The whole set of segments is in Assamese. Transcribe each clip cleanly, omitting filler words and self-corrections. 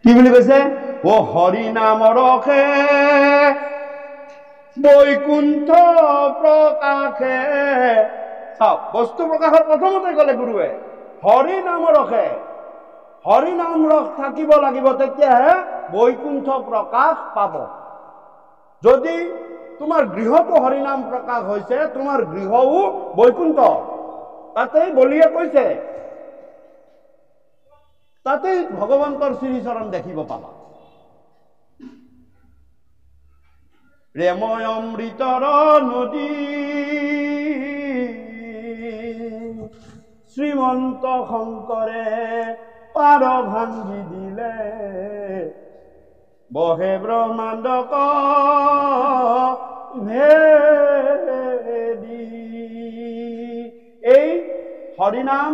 কি বুলি কৈছে? ও হৰি নাম ৰখে বৈকুণ্ঠ প্ৰকাশে। চাওক, বস্তু প্ৰকাশৰ প্ৰথমতে গ'লে গুৰুৱে হৰি নাম ৰখে, হৰি নাম ৰখ থাকিব লাগিব, তেতিয়াহে বৈকুণ্ঠ প্ৰকাশ পাব। যদি তোমাৰ গৃহতো হৰিনাম প্ৰকাশ হৈছে, তোমাৰ গৃহও বৈকুণ্ঠ। তাতেই বলিয়ে কৈছে, তাতেই ভগৱন্তৰ শ্ৰীচৰণ দেখিব পাবা। প্ৰেময় অমৃতৰ নদী শ্ৰীমন্ত শংকৰে পাৰ ভাঙি দিলে, বহে ব্ৰহ্মাণ্ডক ভেদি। এই হৰিনাম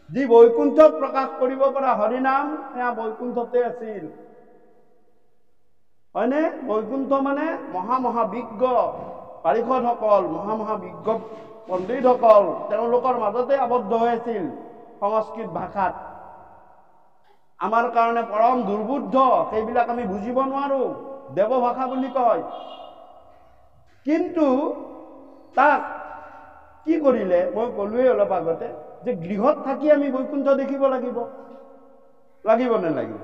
যি বৈকুণ্ঠক প্ৰকাশ কৰিব পৰা হৰিনাম, সেয়া বৈকুণ্ঠতে আছিল। হয়নে? বৈকুণ্ঠ মানে মহামহাবিজ্ঞ পাৰিষদসকল, মহামহাবিজ্ঞ পণ্ডিতসকল, তেওঁলোকৰ মাজতে আবদ্ধ হৈ আছিল সংস্কৃত ভাষাত। আমাৰ কাৰণে পৰম দুৰ্বোধ্য, সেইবিলাক আমি বুজিব নোৱাৰো, দেৱভাষা বুলি কয়। কিন্তু তাক কি কৰিলে, মই ক'লোৱেই অলপ আগতে, যে গৃহত থাকি আমি বৈকুণ্ঠ দেখিব লাগিব। লাগিব নে লাগিব?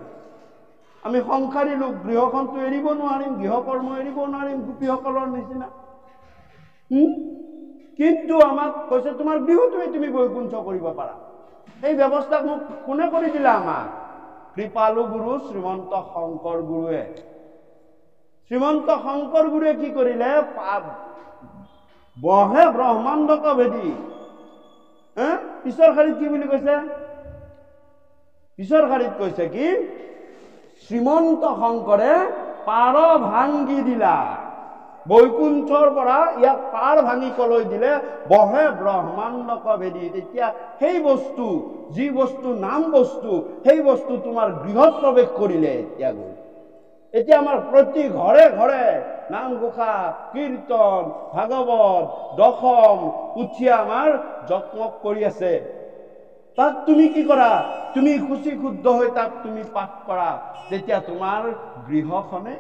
আমি সংসাৰী লোক, গৃহখনটো এৰিব নোৱাৰিম, গৃহকৰ্ম এৰিব নোৱাৰিম গোপীসকলৰ নিচিনা। কিন্তু আমাক কৈছে তোমাৰ গৃহটোৱে তুমি বৈকুণ্ঠ কৰিব পাৰা। এই ব্যৱস্থা মোক কোনে কৰি দিলে? আমাক কৃপালু গুৰু শ্ৰীমন্ত শংকৰ গুৰুৱে। শ্ৰীমন্ত শংকৰ গুৰুৱে কি কৰিলে? বহে ব্ৰহ্মাণ্ডক ভেদি। পিছৰ শাৰীত কি বুলি কৈছে? পিছৰ শাৰীত কৈছে কি? শ্ৰীমন্ত শংকৰে পাৰ ভাঙি দিলা, বৈকুণ্ঠৰ পৰা ইয়াক পাৰ ভাঙি কলৈ দিলে? বহে ব্ৰহ্মাণ্ডক ভেদি। তেতিয়া সেই বস্তু, যি বস্তু নাম বস্তু, সেই বস্তু তোমাৰ গৃহত প্ৰৱেশ কৰিলে। এতিয়া আমাৰ প্ৰতি ঘৰে ঘৰে নামঘোষা, কীৰ্তন, ভাগৱত, দশম, উঠিয়া আমাৰ জকমক কৰি আছে। তাক তুমি কি কৰা? তুমি খুচি শুদ্ধ হৈ তাক তুমি পাঠ কৰা, তেতিয়া তোমাৰ গৃহখনে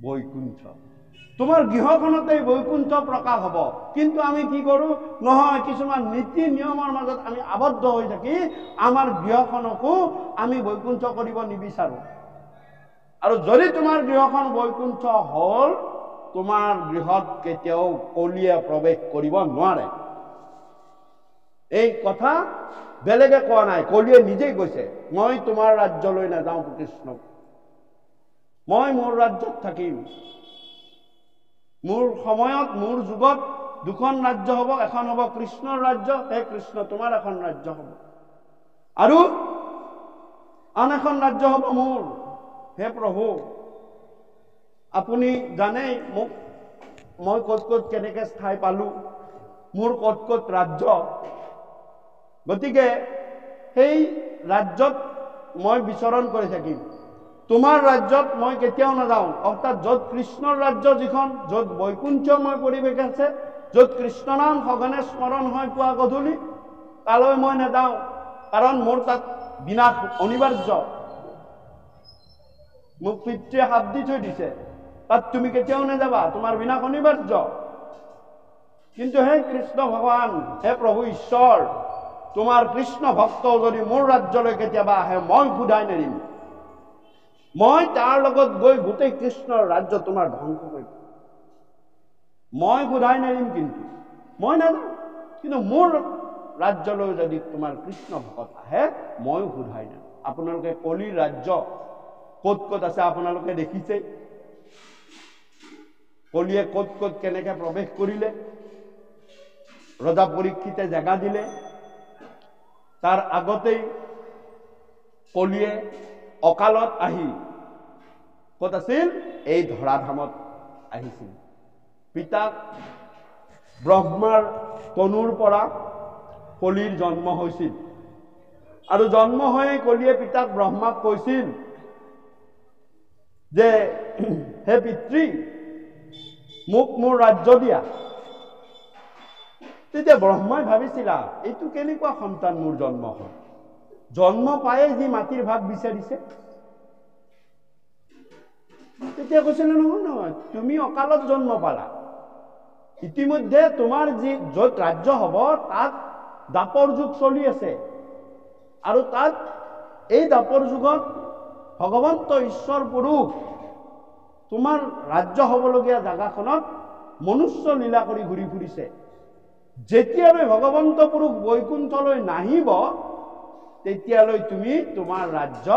বৈকুণ্ঠ, তোমাৰ গৃহখনতেই বৈকুণ্ঠ প্ৰকাশ হ'ব। কিন্তু আমি কি কৰো? নহয়, কিছুমান নীতি নিয়মৰ মাজত আমি আবদ্ধ হৈ থাকি আমাৰ গৃহখনকো আমি বৈকুণ্ঠ কৰিব নিবিচাৰো। আৰু যদি তোমাৰ গৃহখন বৈকুণ্ঠ হ'ল, তোমাৰ গৃহত কেতিয়াও কলিয়ে প্ৰৱেশ কৰিব নোৱাৰে। এই কথা বেলেগে কোৱা নাই, কলিয়ে নিজেই কৈছে, মই তোমাৰ ৰাজ্যলৈ নাযাওঁ কৃষ্ণ, মই মোৰ ৰাজ্যত থাকিম। মোৰ সময়ত, মোৰ যুগত দুখন ৰাজ্য হ'ব, এখন হ'ব কৃষ্ণৰ ৰাজ্য, হে কৃষ্ণ তোমাৰ এখন ৰাজ্য হ'ব, আৰু আন এখন ৰাজ্য হ'ব মোৰ। হে প্ৰভু, আপুনি জানেই মোক, মই ক'ত ক'ত কেনেকে ঠাই পালো, মোৰ ক'ত ক'ত ৰাজ্য। গতিকে সেই ৰাজ্যত মই বিচৰণ কৰি থাকিম, তোমাৰ ৰাজ্যত মই কেতিয়াও নাযাওঁ। অৰ্থাৎ য'ত কৃষ্ণৰ ৰাজ্য যিখন, য'ত বৈকুণ্ঠময় পৰিৱেশ আছে, য'ত কৃষ্ণ নাম সঘনে স্মৰণ হয় পুৱা গধূলি, তালৈ মই নাযাওঁ, কাৰণ মোৰ তাত বিনাশ অনিবাৰ্য। মোক পিতৃয়ে শাপ দি থৈ দিছে, তাত তুমি কেতিয়াও নাযাবা, তোমাৰ বিনাশ অনিবাৰ্য। কিন্তু হে কৃষ্ণ ভগৱান, হে প্ৰভু ঈশ্বৰ, তোমাৰ কৃষ্ণ ভক্ত যদি মোৰ ৰাজ্যলৈ কেতিয়াবা আহে, মই শুধাই নেৰিম, মই তাৰ লগত গৈ গোটেই কৃষ্ণৰ ৰাজ্য তোমাৰ ধ্বংস কৰিম, মই শুধাই নেৰিম। কিন্তু মই নাযাওঁ, কিন্তু মোৰ ৰাজ্যলৈ যদি তোমাৰ কৃষ্ণ ভকত আহে, ময়ো শুধাই নেৰিম। আপোনালোকে কলিৰ ৰাজ্য ক'ত ক'ত আছে আপোনালোকে দেখিছে, কলিয়ে ক'ত ক'ত কেনেকে প্ৰৱেশ কৰিলে। ৰজা পৰীক্ষিতে জেগা দিলে, তাৰ আগতেই কলিয়ে অকালত আহি ক'ত আছিল? এই ধৰাধামত আহিছিল। পিতাক ব্ৰহ্মাৰ তনুৰ পৰা কলিৰ জন্ম হৈছিল। আৰু জন্ম হৈ কলিয়ে পিতাক ব্ৰহ্মাক কৈছিল যে হে পিতৃ মোক মোৰ ৰাজ্য দিয়া। তেতিয়া ব্ৰহ্মাই ভাবিছিলা এইটো কেনেকুৱা সন্তান মোৰ জন্ম হ'ল, জন্ম পায়ে যি মাটিৰ ভাগ বিচাৰিছে। তেতিয়া কৈছিলে নহয় নহয়, তুমি অকালত জন্ম পালা, ইতিমধ্যে তোমাৰ যি য'ত ৰাজ্য হ'ব তাত দাপৰ যুগ চলি আছে, আৰু তাত এই দাপৰ যুগত ভগৱন্ত ঈশ্বৰ পুৰুষ তোমাৰ ৰাজ্য হ'বলগীয়া জাগাখনত মনুষ্য লীলা কৰি ঘূৰি ফুৰিছে। যেতিয়ালৈ ভগৱন্ত পুৰুষ বৈকুণ্ঠলৈ নাহিব তেতিয়ালৈ তুমি তোমাৰ ৰাজ্য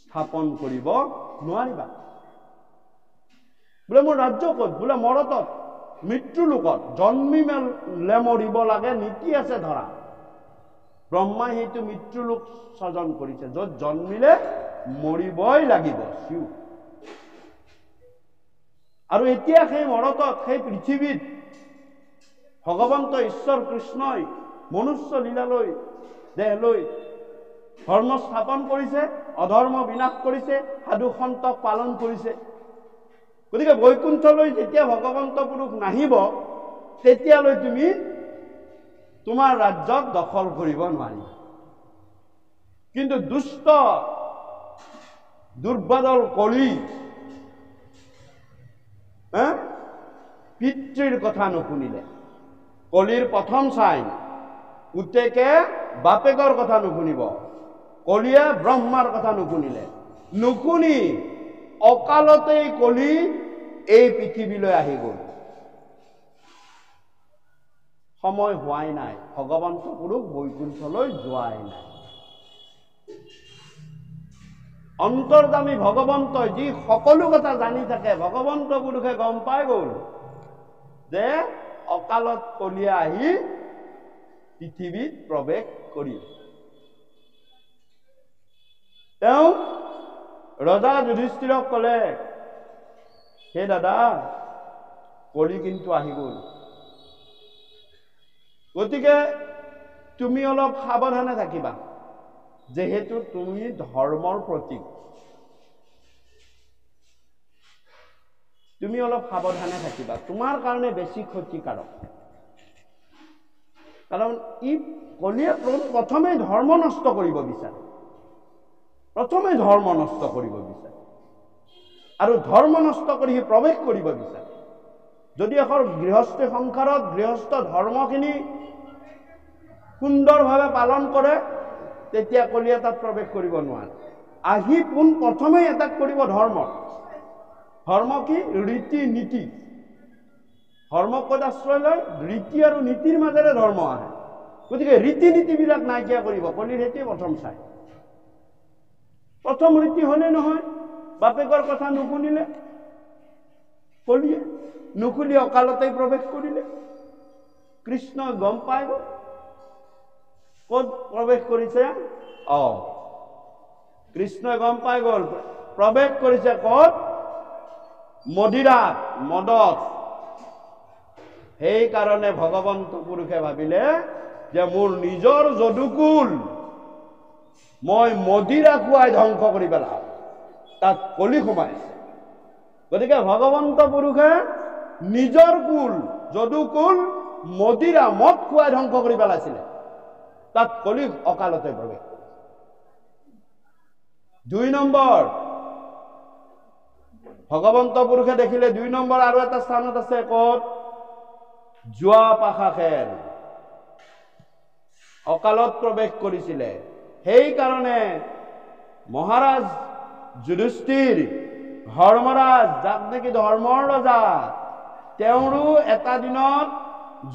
স্থাপন কৰিব নোৱাৰিবা। বোলে মোৰ ৰাজ্য ক'ত? বোলে মৰতত, মৃত্যু লোকত, জন্মিলে মৰিব লাগে, নীতি আছে ধৰা। ব্ৰহ্মাই সেইটো মৃত্যু লোক স্বজন কৰিছে, য'ত জন্মিলে মৰিবই লাগিব। আৰু এতিয়া সেই মৰতত, সেই পৃথিৱীত ভগৱন্ত ঈশ্বৰ কৃষ্ণই মনুষ্য লীলালৈ দেহ লৈ ধৰ্ম স্থাপন কৰিছে, অধৰ্ম বিনাশ কৰিছে, সাধু সন্তক পালন কৰিছে। গতিকে বৈকুণ্ঠলৈ যেতিয়া ভগৱন্ত পুৰুষ নাহিব তেতিয়ালৈ তুমি তোমাৰ ৰাজ্যক দখল কৰিব নোৱাৰিবা। কিন্তু দুষ্ট দুৰ্বাদল কলি পিতৃৰ কথা নুশুনিলে। কলিৰ প্ৰথম চাইন, পুতেকে বাপেকৰ কথা নুশুনিব, কলিয়ে ব্ৰহ্মাৰ কথা নুশুনিলে। নুশুনি অকালতেই কলি এই পৃথিৱীলৈ আহি গ'ল। সময় হোৱাই নাই, ভগৱন্ত পুৰুষ বৈকুণ্ঠলৈ যোৱাই নাই। অন্তৰ্যামী ভগৱন্তই যি সকলো কথা জানি থাকে, ভগৱন্ত পুৰুষে গম পাই গ'ল যে অকালত কলিয়ে আহি পৃথিৱীত প্ৰৱেশ কৰিল। তেওঁ ৰজা যুধিষ্ঠিৰক ক'লে, হে দাদা, কলি কিন্তু আহি গ'ল, গতিকে তুমি অলপ সাৱধানে থাকিবা, যেহেতু তুমি ধৰ্মৰ প্ৰতীক। তুমি অলপ সাৱধানে থাকিবা, তোমাৰ কাৰণে বেছি ক্ষতিকাৰক। কাৰণ ই কলিয়ে প্ৰথমেই ধৰ্ম নষ্ট কৰিব বিচাৰে, প্ৰথমেই ধৰ্ম নষ্ট কৰিব বিচাৰে, আৰু ধৰ্ম নষ্ট কৰি সি প্ৰৱেশ কৰিব বিচাৰে। যদি এখন গৃহস্থ সংসাৰত গৃহস্থ ধৰ্মখিনি সুন্দৰভাৱে পালন কৰে তেতিয়া কলিয়ে তাত প্ৰৱেশ কৰিব নোৱাৰে। আহি পোন প্ৰথমেই এটাক কৰিব ধৰ্ম। ধৰ্ম কি? ৰীতি নীতি। ধৰ্ম ক'ত আশ্ৰয় লয়? ৰীতি আৰু নীতিৰ মাজেৰে ধৰ্ম আহে। গতিকে ৰীতি নীতিবিলাক নাইকিয়া কৰিব, কলিৰ সেইটোৱে প্ৰথম চাই। প্ৰথম ৰীতি হলে নহয়, বাপেকৰ কথা নুশুনিলে কলিয়ে, নুশুনি অকালতেই প্ৰৱেশ কৰিলে। কৃষ্ণই গম পাই গ'ল ক'ত প্ৰৱেশ কৰিছে। কৃষ্ণই গম পাই গ'ল প্ৰৱেশ কৰিছে ক'ত? মদিৰাত, মদত। সেইকাৰণে ভগৱন্ত পুৰুষে ভাবিলে যে মোৰ নিজৰ যদুকুল মই মদিৰা খুৱাই ধ্বংস কৰি পেলাম, তাত কলি সোমাইছে। গতিকে ভগৱন্ত পুৰুষে নিজৰ কুল যদুকুল মদিৰা মদ খুৱাই ধ্বংস কৰি পেলাইছিলে, তাত কলি অকালতে প্ৰৱেশ কৰিছে। ২ নম্বৰ, ভগৱন্ত পুৰুষে দেখিলে ২ নম্বৰ আৰু এটা স্থানত আছে ক'ত? জোৱা পাশা খেল, অকালত প্ৰৱেশ কৰিছিলে। সেইকাৰণে মহাৰাজ যুধিষ্ঠিৰ, ধৰ্মৰাজ, যাক নেকি ধৰ্মৰ ৰজা, তেওঁৰো এটা দিনত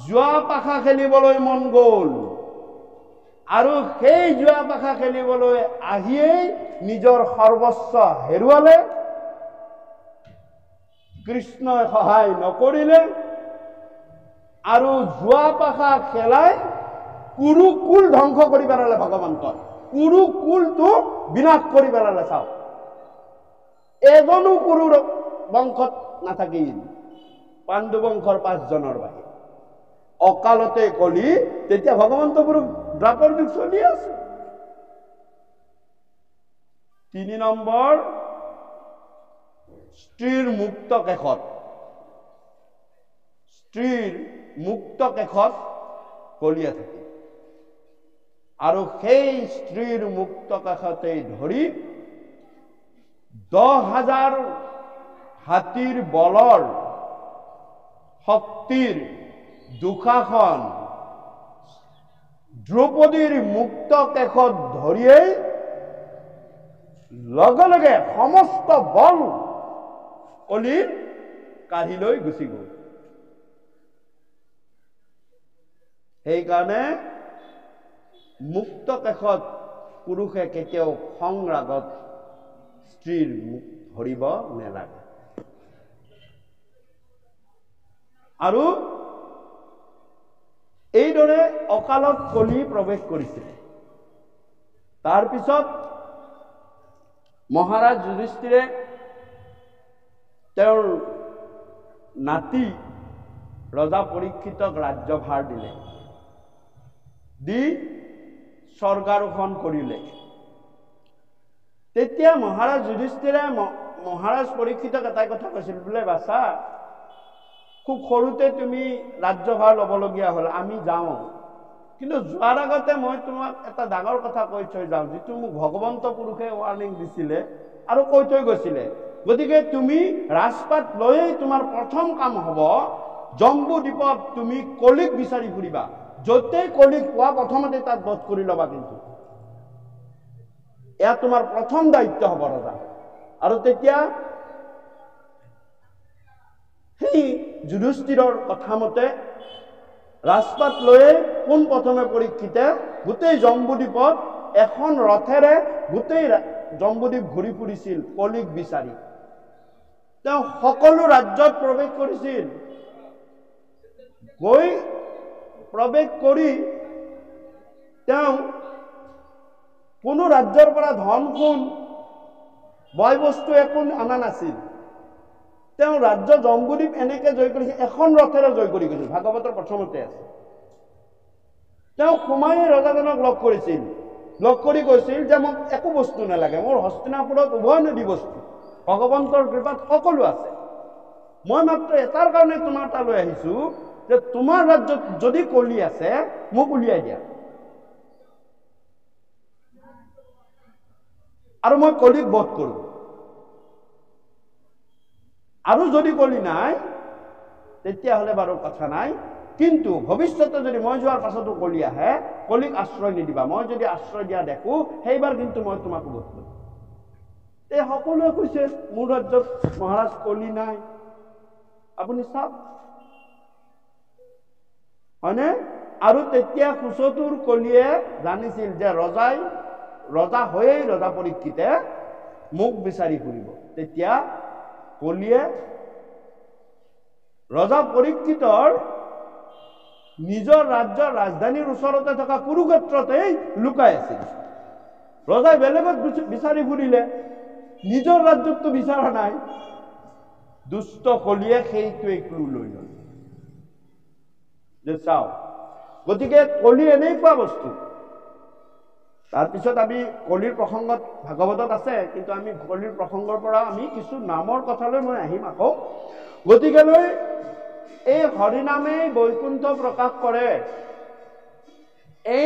জোৱা পাশা খেলিবলৈ মন গ'ল, আৰু সেই জোৱা পাশা খেলিবলৈ আহিয়েই নিজৰ সৰ্বস্ব হেৰুৱালে। কৃষ্ণই সহায় নকৰিলে, আৰু জোৱা পাশা খেলাই কুৰুকুল ধ্বংস কৰি পেলালে। ভগৱন্তই কুৰুকুলটো বিনাশ কৰি পেলালে। চাওক, এজনো কুৰুৰ বংশত নাথাকিল, পাণ্ডু বংশৰ 5 জনৰ বাহিৰে। অকালতে কলি, তেতিয়া ভগৱন্ত পুৰুষ দ্বাপৰ যুগ চলি আছে। 3 নম্বৰ, স্ত্ৰীৰ মুক্ত কেশত, স্ত্ৰীৰ মুক্ত কেশত কলিয়া থাকে, আৰু সেই স্ত্ৰীৰ মুক্ত কেশতে ধৰি 10,000 হাতীৰ বলৰ শক্তিৰ দুশাসন দ্ৰৌপদীৰ মুক্ত কেশত ধৰিয়েই লগে লগে সমস্ত বল কলিৰ কাঢ়ি লৈ গুচি গ'ল। সেইকাৰণে মুক্ত কেশত পুৰুষে কেতিয়াও সংৰাগত স্ত্ৰীৰ মুখ ধৰিব নেলাগে। আৰু এইদৰে অকালত কলি প্ৰৱেশ কৰিছিল। তাৰপিছত মহাৰাজ যুধিষ্ঠিৰে তেওঁৰ নাতি ৰজা পৰীক্ষিতক ৰাজ্যভাৰ দিলে, দি স্বৰ্গাৰোহণ কৰিলে। তেতিয়া মহাৰাজ যুধিষ্ঠিৰে মহাৰাজ পৰীক্ষিতক এটাই কথা কৈছিল, বোলে বাছা, খুব সৰুতে তুমি ৰাজ্যভাৰ ল'বলগীয়া হ'ল, আমি যাওঁ, কিন্তু যোৱাৰ আগতে মই তোমাক এটা ডাঙৰ কথা কৈ থৈ যাওঁ, যিটো মোক ভগৱন্ত পুৰুষে ৱাৰ্ণিং দিছিলে আৰু কৈ থৈ গৈছিলে। গতিকে তুমি ৰাজপাট লৈয়েই তোমাৰ প্ৰথম কাম হ'ব, জম্বু দ্বীপত তুমি কলিক বিচাৰি ফুৰিবা, য'তেই কলিক পোৱা প্ৰথমতে তাত বধ কৰি ল'বা। কিন্তু এয়া তোমাৰ প্ৰথম দায়িত্ব হ'ব ৰজা। আৰু তেতিয়া সেই যুধিষ্ঠিৰৰ কথা মতে ৰাজপাট লৈয়ে পোন প্ৰথমে পৰীক্ষিতে গোটেই জম্বুদ্বীপত এখন ৰথেৰে গোটেই জম্বুদ্বীপ ঘূৰি ফুৰিছিল কলিক বিচাৰি। তেওঁ সকলো ৰাজ্যত প্ৰৱেশ কৰিছিল। গৈ প্ৰৱেশ কৰি তেওঁ কোনো ৰাজ্যৰ পৰা ধন সোণ বয় বস্তু একো অনা নাছিল। তেওঁ ৰাজ্য জম্বুদ্বীপ এনেকে জয় কৰিছিল, এখন ৰথেৰে জয় কৰি গৈছিল, ভাগৱতৰ প্ৰথমতে আছে। তেওঁ সোমাই ৰজাজনক লগ কৰিছিল, লগ কৰি কৈছিল যে মোক একো বস্তু নালাগে, মোৰ হস্তিনাপুৰত উভয় নদী বস্তু ভগৱন্তৰ কৃপাত সকলো আছে। মই মাত্ৰ এটাৰ কাৰণে তোমাৰ তালৈ আহিছো যে তোমাৰ ৰাজ্যত যদি কলি আছে মোক উলিয়াই দিয়া, আৰু মই কলিক বধ কৰো। আৰু যদি কলি নাই তেতিয়াহ'লে বাৰু কথা নাই, কিন্তু ভৱিষ্যতে যদি মই যোৱাৰ পাছতো কলি আহে, কলিক আশ্ৰয় নিদিবা। মই যদি আশ্ৰয় দিয়া দেখো সেইবাৰ কিন্তু মই তোমাক বধ কৰিম। এই সকলোৱে কৈছে মোৰ ৰাজ্যত মহাৰাজ কলি নাই, আপুনি চাওক, হয়নে? আৰু তেতিয়া কুশতুৰ কলিয়ে জানিছিল যে ৰজা হৈয়েই ৰজা পৰীক্ষিতে মোক বিচাৰি ফুৰিব। তেতিয়া কলিয়ে ৰজা পৰীক্ষিতৰ নিজৰ ৰাজ্যৰ ৰাজধানীৰ ওচৰতে থকা কুৰুক্ষেত্ৰতেই লুকাই আছিল। ৰজাই বেলেগত বিচাৰি ফুৰিলে, নিজৰ ৰাজ্যততো বিচৰা নাই। দুষ্ট কলিয়ে সেইটোৱে ক্লু লৈ লল যে চাও। গতিকে কলি এনেকুৱা বস্তু। তাৰপিছত আমি কলিৰ প্ৰসংগত ভাগৱতত আছে, কিন্তু আমি কলিৰ প্ৰসংগৰ পৰা আমি কিছু নামৰ কথালৈ মই আহিম আকৌ। গতিকেলৈ এই হৰিনামেই বৈকুণ্ঠ প্ৰকাশ কৰে। এই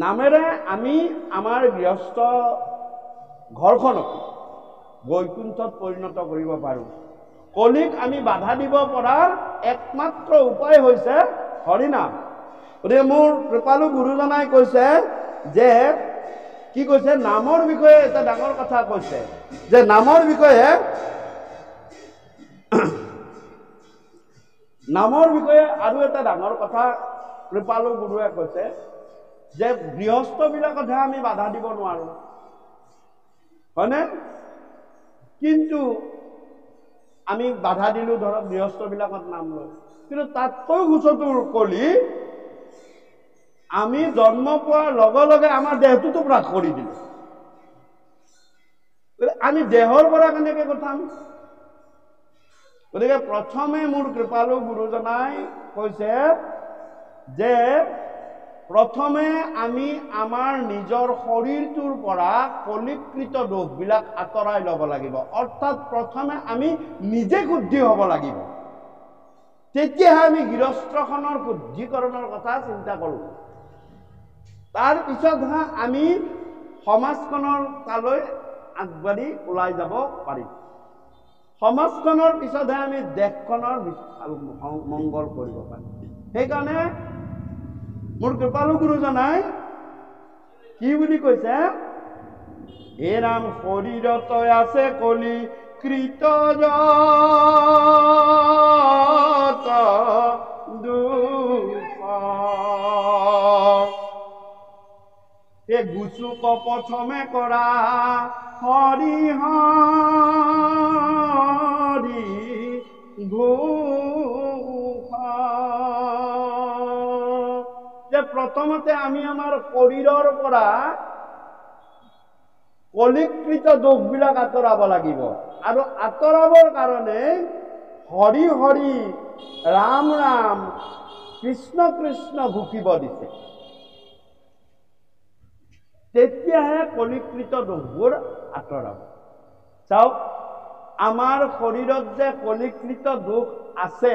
নামেৰে আমি আমাৰ গৃহস্থ ঘৰখনক বৈকুণ্ঠত পৰিণত কৰিব পাৰো। কলিক আমি বাধা দিব পৰাৰ একমাত্ৰ উপায় হৈছে হৰিনাম। গতিকে মোৰ কৃপালু গুৰুজনাই কৈছে যে, কি কৈছে, নামৰ বিষয়ে এটা ডাঙৰ কথা কৈছে, যে নামৰ বিষয়ে আৰু এটা ডাঙৰ কথা কৃপালু গুৰুৱে কৈছে, যে গৃহস্থবিলাকতহে আমি বাধা দিব নোৱাৰো, হয়নে? কিন্তু আমি বাধা দিলো ধৰক গৃহস্থবিলাকত নাম লৈ, কিন্তু তাতকৈ কুশতুৰ কলি আমি জন্ম পোৱাৰ লগে লগে আমাৰ দেহটোতো প্ৰাক কৰি দিলো। আমি দেহৰ পৰা কেনেকে কথাম? গতিকে প্ৰথমে মোৰ কৃপালু গুৰুজনাই কৈছে যে প্ৰথমে আমি আমাৰ নিজৰ শৰীৰটোৰ পৰা কলিকৃত দোষবিলাক আঁতৰাই ল'ব লাগিব। অৰ্থাৎ প্ৰথমে আমি নিজে শুদ্ধি হ'ব লাগিব, তেতিয়াহে আমি গৃহস্থখনৰ শুদ্ধিকৰণৰ কথা চিন্তা কৰোঁ। তাৰ পিছতহে আমি সমাজখনৰ তালৈ আগবাঢ়ি ওলাই যাব পাৰিম। সমাজখনৰ পিছতহে আমি দেশখনৰ মংগল কৰিব পাৰিম। সেইকাৰণে মোৰ কৃপালু গুৰুজনাই কি বুলি কৈছে, হে ৰাম শৰীৰত আছে কলি কৃত গুচুক প্ৰথমে কৰা হৰি হৰি ঘোষা। যে প্ৰথমতে আমি আমাৰ শৰীৰৰ পৰা কলিকৃত দোষবিলাক আঁতৰাব লাগিব, আৰু আঁতৰাবৰ কাৰণে হৰি হৰি ৰাম ৰাম কৃষ্ণ কৃষ্ণ ঘোষিব দিছে। তেতিয়াহে কলিকৃত দোষবোৰ আঁতৰাব। চাওক, আমাৰ শৰীৰত যে কলিকৃত দোষ আছে,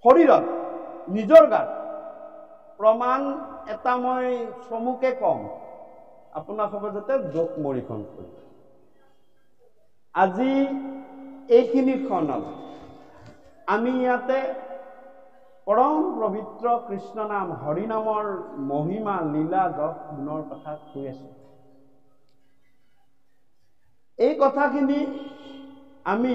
শৰীৰত নিজৰ গাত প্ৰমাণ এটা মই চমুকে কম, আপোনালোকে যাতে দোষ মৰিখন কৰিব। আজি এইখিনি ক্ষণত আমি ইয়াতে পৰম পবিত্ৰ কৃষ্ণ নাম হৰি নামৰ মহিমা লীলা যশ গুণৰ কথা কৈ আছো। এই কথাখিনি আমি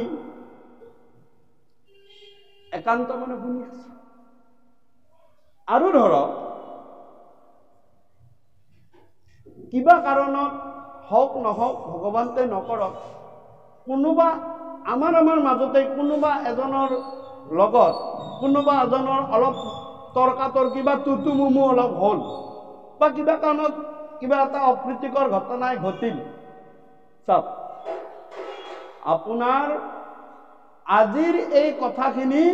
একান্ত মনে শুনি আছো। আৰু ধৰক কিবা কাৰণত হওক নহওক, ভগৱন্তে নকৰক, কোনোবা আমাৰ মাজতে কোনোবা এজনৰ লগত কোনোবা এজনৰ অলপ তৰ্কাতৰ্কি বা তুতুমুমু অলপ হ'ল, বা কিবা কাৰণত কিবা এটা অপ্ৰীতিকৰ ঘটনাই ঘটিল। চাওক, আপোনাৰ আজিৰ এই কথাখিনি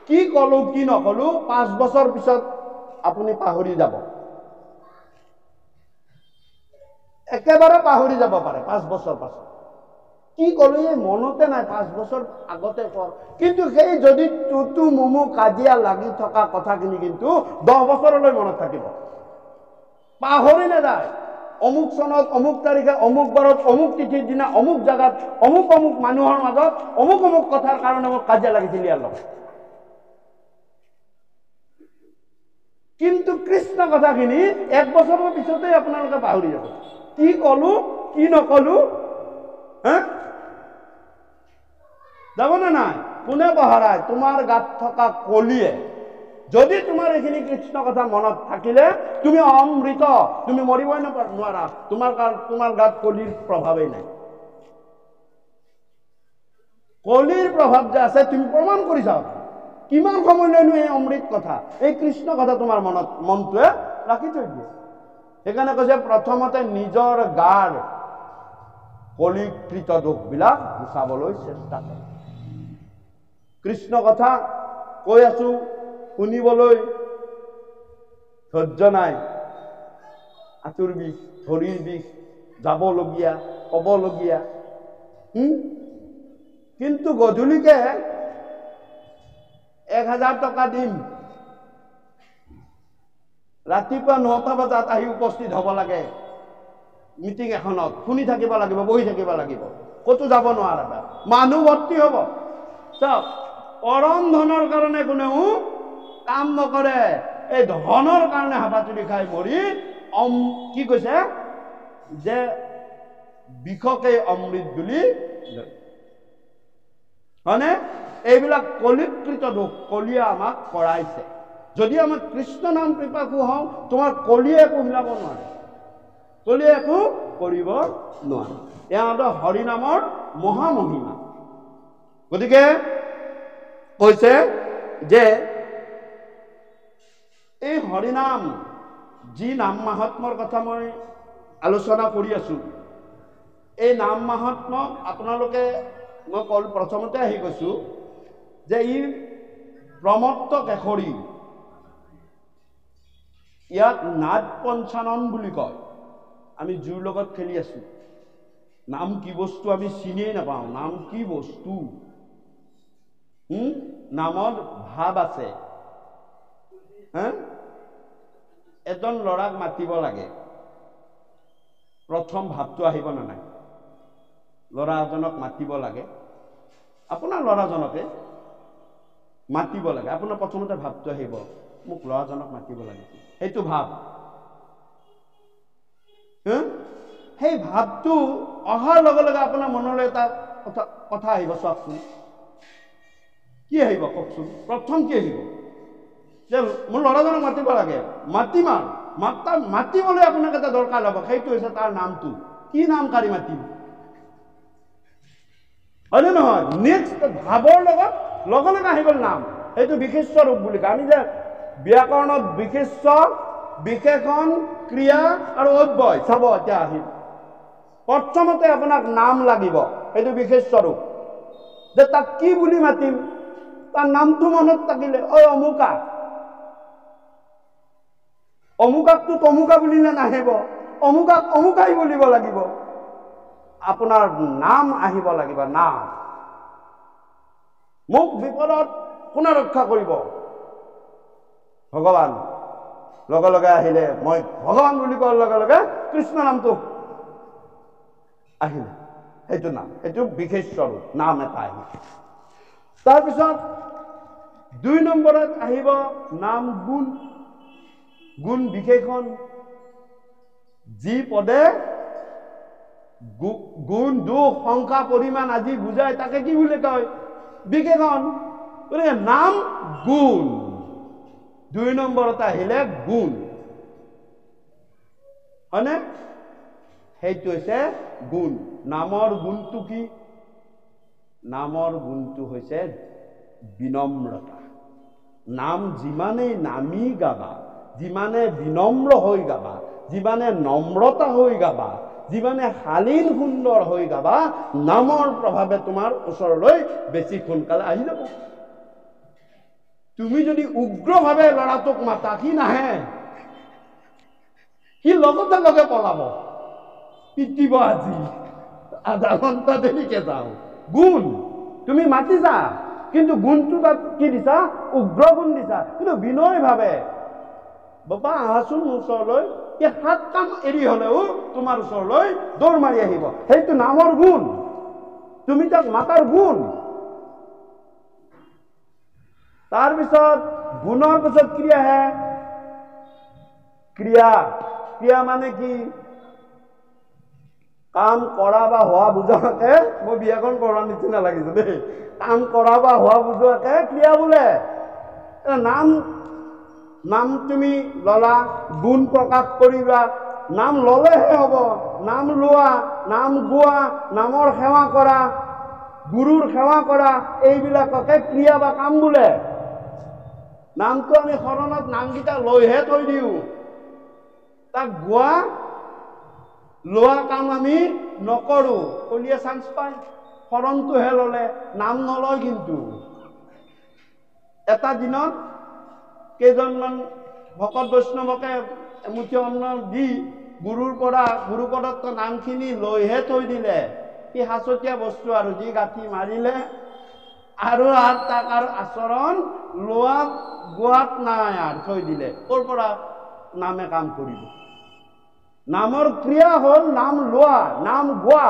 কি কলো কি নকলো 5 বছৰ পিছত আপুনি পাহৰি যাব, একেবাৰে পাহৰি যাব পাৰে। 5 বছৰ পাছত কি কলো এই মনতে নাই, 5 বছৰ আগতে কৰ। কিন্তু সেই যদি তুতু মুমু কাজিয়া লাগি থকা কথাখিনি কিন্তু 10 বছৰলৈ মনত থাকিব, পাহৰি নাযায়। অমুক চনত অমুক তাৰিখে অমুক বাৰত অমুক তিথিৰ দিনা অমুক জাগাত অমুক অমুক মানুহৰ মাজত অমুক অমুক কথাৰ কাৰণে মোক কাজিয়া লাগিছিল ইয়াৰ লগত। কিন্তু কৃষ্ণ কথাখিনি 1 বছৰৰ পিছতেই আপোনালোকে পাহৰি যাব। কি কলো কি নকলো, যাবনে নাই? কোনে পাহৰায়? তোমাৰ গাত থকা কলিয়ে। যদি তোমাৰ এইখিনি কৃষ্ণ কথা মনত থাকিলে তুমি অমৃত, তুমি মৰিবই নোৱাৰা। তোমাৰ গাত কলিৰ প্ৰভাৱেই নাই। কলিৰ প্ৰভাৱ যে আছে তুমি প্ৰমাণ কৰি চাও। কিমান সময়লৈনো এই অমৃত কথা, এই কৃষ্ণ কথা তোমাৰ মনটোৱে ৰাখি থৈ দিয়ে। সেইকাৰণে কৈছে প্ৰথমতে নিজৰ গাৰ কলিকৃত দোষবিলাক গুচাবলৈ চেষ্টা কৰে। কৃষ্ণ কথা কৈ আছো, শুনিবলৈ ধৈৰ্য নাই, আঁতুৰ বিষ, ভৰিৰ বিষ, যাবলগীয়া, ক'বলগীয়া। কিন্তু গধূলিকে 1000 টকা দিম, ৰাতিপুৱা 9টা বজাত আহি উপস্থিত হ'ব লাগে মিটিং এখনত, শুনি থাকিব লাগিব, বহি থাকিব লাগিব, ক'তো যাব নোৱাৰা, মানুহ ভৰ্তি হ'ব। চাওক, পৰম ধনৰ কাৰণে কোনেও কাম নকৰে, এই ধনৰ কাৰণে হাবাচুৰি খাই মৰি কি কৈছে যে বিষকে অমৃত বুলি হয়নে? এইবিলাক কলিকৃত দোষ, কলিয়ে আমাক কৰাইছে। যদি আমাৰ কৃষ্ণ নাম কৃপাকু হওঁ, তোমাৰ কলিয়ে একো মিলাব নোৱাৰে, কলিয়ে একো কৰিব নোৱাৰে। এয়া হৰি নামৰ মহামহিমা। গতিকে কৈছে যে এই হৰিনাম, যি নাম মাহাত্মৰ কথা মই আলোচনা কৰি আছো, এই নাম মাহাত্মক আপোনালোকে মই প্ৰথমতে আহি কৈছোঁ যে ই প্ৰমত্ত কেশৰী, ইয়াক নাদ পঞ্চানন বুলি কয়। আমি জুইৰ লগত খেলি আছোঁ, নাম কি বস্তু আমি চিনিয়েই নাপাওঁ। নাম কি বস্তু? নামত ভাৱ আছে। এজন ল'ৰাক মাতিব লাগে, প্ৰথম ভাৱটো আহিব নে নাই? ল'ৰা এজনক মাতিব লাগে, আপোনাৰ ল'ৰাজনকে মাতিব লাগে, আপোনাৰ প্ৰথমতে ভাৱটো আহিব, মোক ল'ৰাজনক মাতিব লাগে, সেইটো ভাৱ। সেই ভাৱটো অহাৰ লগে লগে আপোনাৰ মনলৈ এটা কথা আহিব। চাওকচোন, কি আহিব কওকচোন? প্ৰথম কি আহিব? যে মোৰ ল'ৰাজনক মাতিব লাগে, মাতিম আৰু মাতিবলৈ আপোনাক এটা দৰকাৰ হ'ব, সেইটো হৈছে তাৰ নামটো। কি নাম কাঢ়ি মাতিম? হয়নে নহয়? নেক্সট ভাৱৰ লগত লগে লগে আহি গ'ল নাম। সেইটো বিশেষ্য ৰূপ বুলি কয়। আমি যে ব্যাকৰণত বিশেষ্য, বিশেষণ, ক্ৰিয়া আৰু অব্যয় চাব। এতিয়া আহিল প্ৰথমতে আপোনাক নাম লাগিব, সেইটো বিশেষ্য ৰূপ। যে তাক কি বুলি মাতিম? তাৰ নামটো মনত থাকিলে, ঐ অমুকা, অমুকাকটো তমুকা বুলিলে নাহিব, অমুকাক অমুকাই বুলিব লাগিব। আপোনাৰ নাম আহিব লাগিব, নাম। মোক বিপদত কোনে ৰক্ষা কৰিব? ভগৱান। লগে লগে আহিলে, মই ভগৱান বুলি কোৱাৰ লগে লগে কৃষ্ণ নামটো আহিলে, সেইটো নাম, সেইটো বিশেষ্য ৰূপ, নাম এটা আহিল। তাৰপিছত 2 নম্বৰত আহিব নাম গুণ। গুণ বিশেষণ, যি পদে গুণ, দুখ, সংখ্যা, পৰিমাণ আদি বুজায় তাকে কি বুলি কয়? বিশেষণ। গতিকে নাম গুণ, 2 নম্বৰত আহিলে গুণ, হয়নে? সেইটো হৈছে গুণ। নামৰ গুণটো কি? নামৰ গুণটো হৈছে বিনম্ৰতা। নাম যিমানেই নামি গাবা, যিমানে বিনম্ৰ হৈ গাবা, যিমানে নম্ৰতা হৈ গাবা, যিমানে শালীন সুন্দৰ হৈ গাবা, নামৰ প্ৰভাৱে তোমাৰ ওচৰলৈ বেছি সোনকালে আহি যাব। তুমি যদি উগ্ৰভাৱে ল'ৰাটোক মাতা, সি নাহে, সি লগতে লগে পলাব, পিটিব, আজি আধা ঘণ্টা দেৰিকে যাওঁ। গুণ, তুমি মাতিছা, কিন্তু গুণটো তাত কি দিছা? উগ্ৰ গুণ দিছা। কিন্তু বিনয় ভাৱে, বাবা আহাচোন মোৰ ওচৰলৈ, এই 7 কাম এৰি হলেও তোমাৰ ওচৰলৈ দৌৰ মাৰি আহিব। সেইটো নামৰ গুণ, তুমি তাক মাতাৰ গুণ। তাৰপিছত গুণৰ পিছত ক্ৰিয়া আহে। ক্ৰিয়া, ক্ৰিয়া মানে কি? কাম কৰা বা হোৱা বুজোৱাকে, মই বিয়াখন কৰাৰ নিচিনা লাগিছে দেই, কাম কৰা বা হোৱা বুজোৱাকে ক্ৰিয়া বোলে। নাম তুমি ললা, গুণ প্ৰকাশ কৰিবা, নাম ললেহে হ'ব। নাম লোৱা, নাম গোৱা, নামৰ সেৱা কৰা, গুৰুৰ সেৱা কৰা, এইবিলাককে ক্ৰিয়া বা কাম বোলে। নামটো আমি শৰণত নামকেইটা লৈহে থৈ দিওঁ, তাক গোৱা লোৱা কাম আমি নকৰো। কলিয়ে চান্স পায়, শৰণটোহে ললে, নাম নলয়। কিন্তু এটা দিনত কেইজনমান ভকত বৈষ্ণৱকে এমুঠি অন্ন দি গুৰুৰ পৰা, গুৰুপদত্ত নামখিনি লৈহে থৈ দিলে। সি সাঁচতীয়া বস্তু আৰু, যি গাঁঠি মাৰিলে আৰু তাক আৰু আচৰণ লোৱাত গোৱাত নাই আৰু থৈ দিলে। ক'ৰ পৰা নামে কাম কৰিব? নামৰ ক্ৰিয়া হ'ল নাম লোৱা, নাম গোৱা,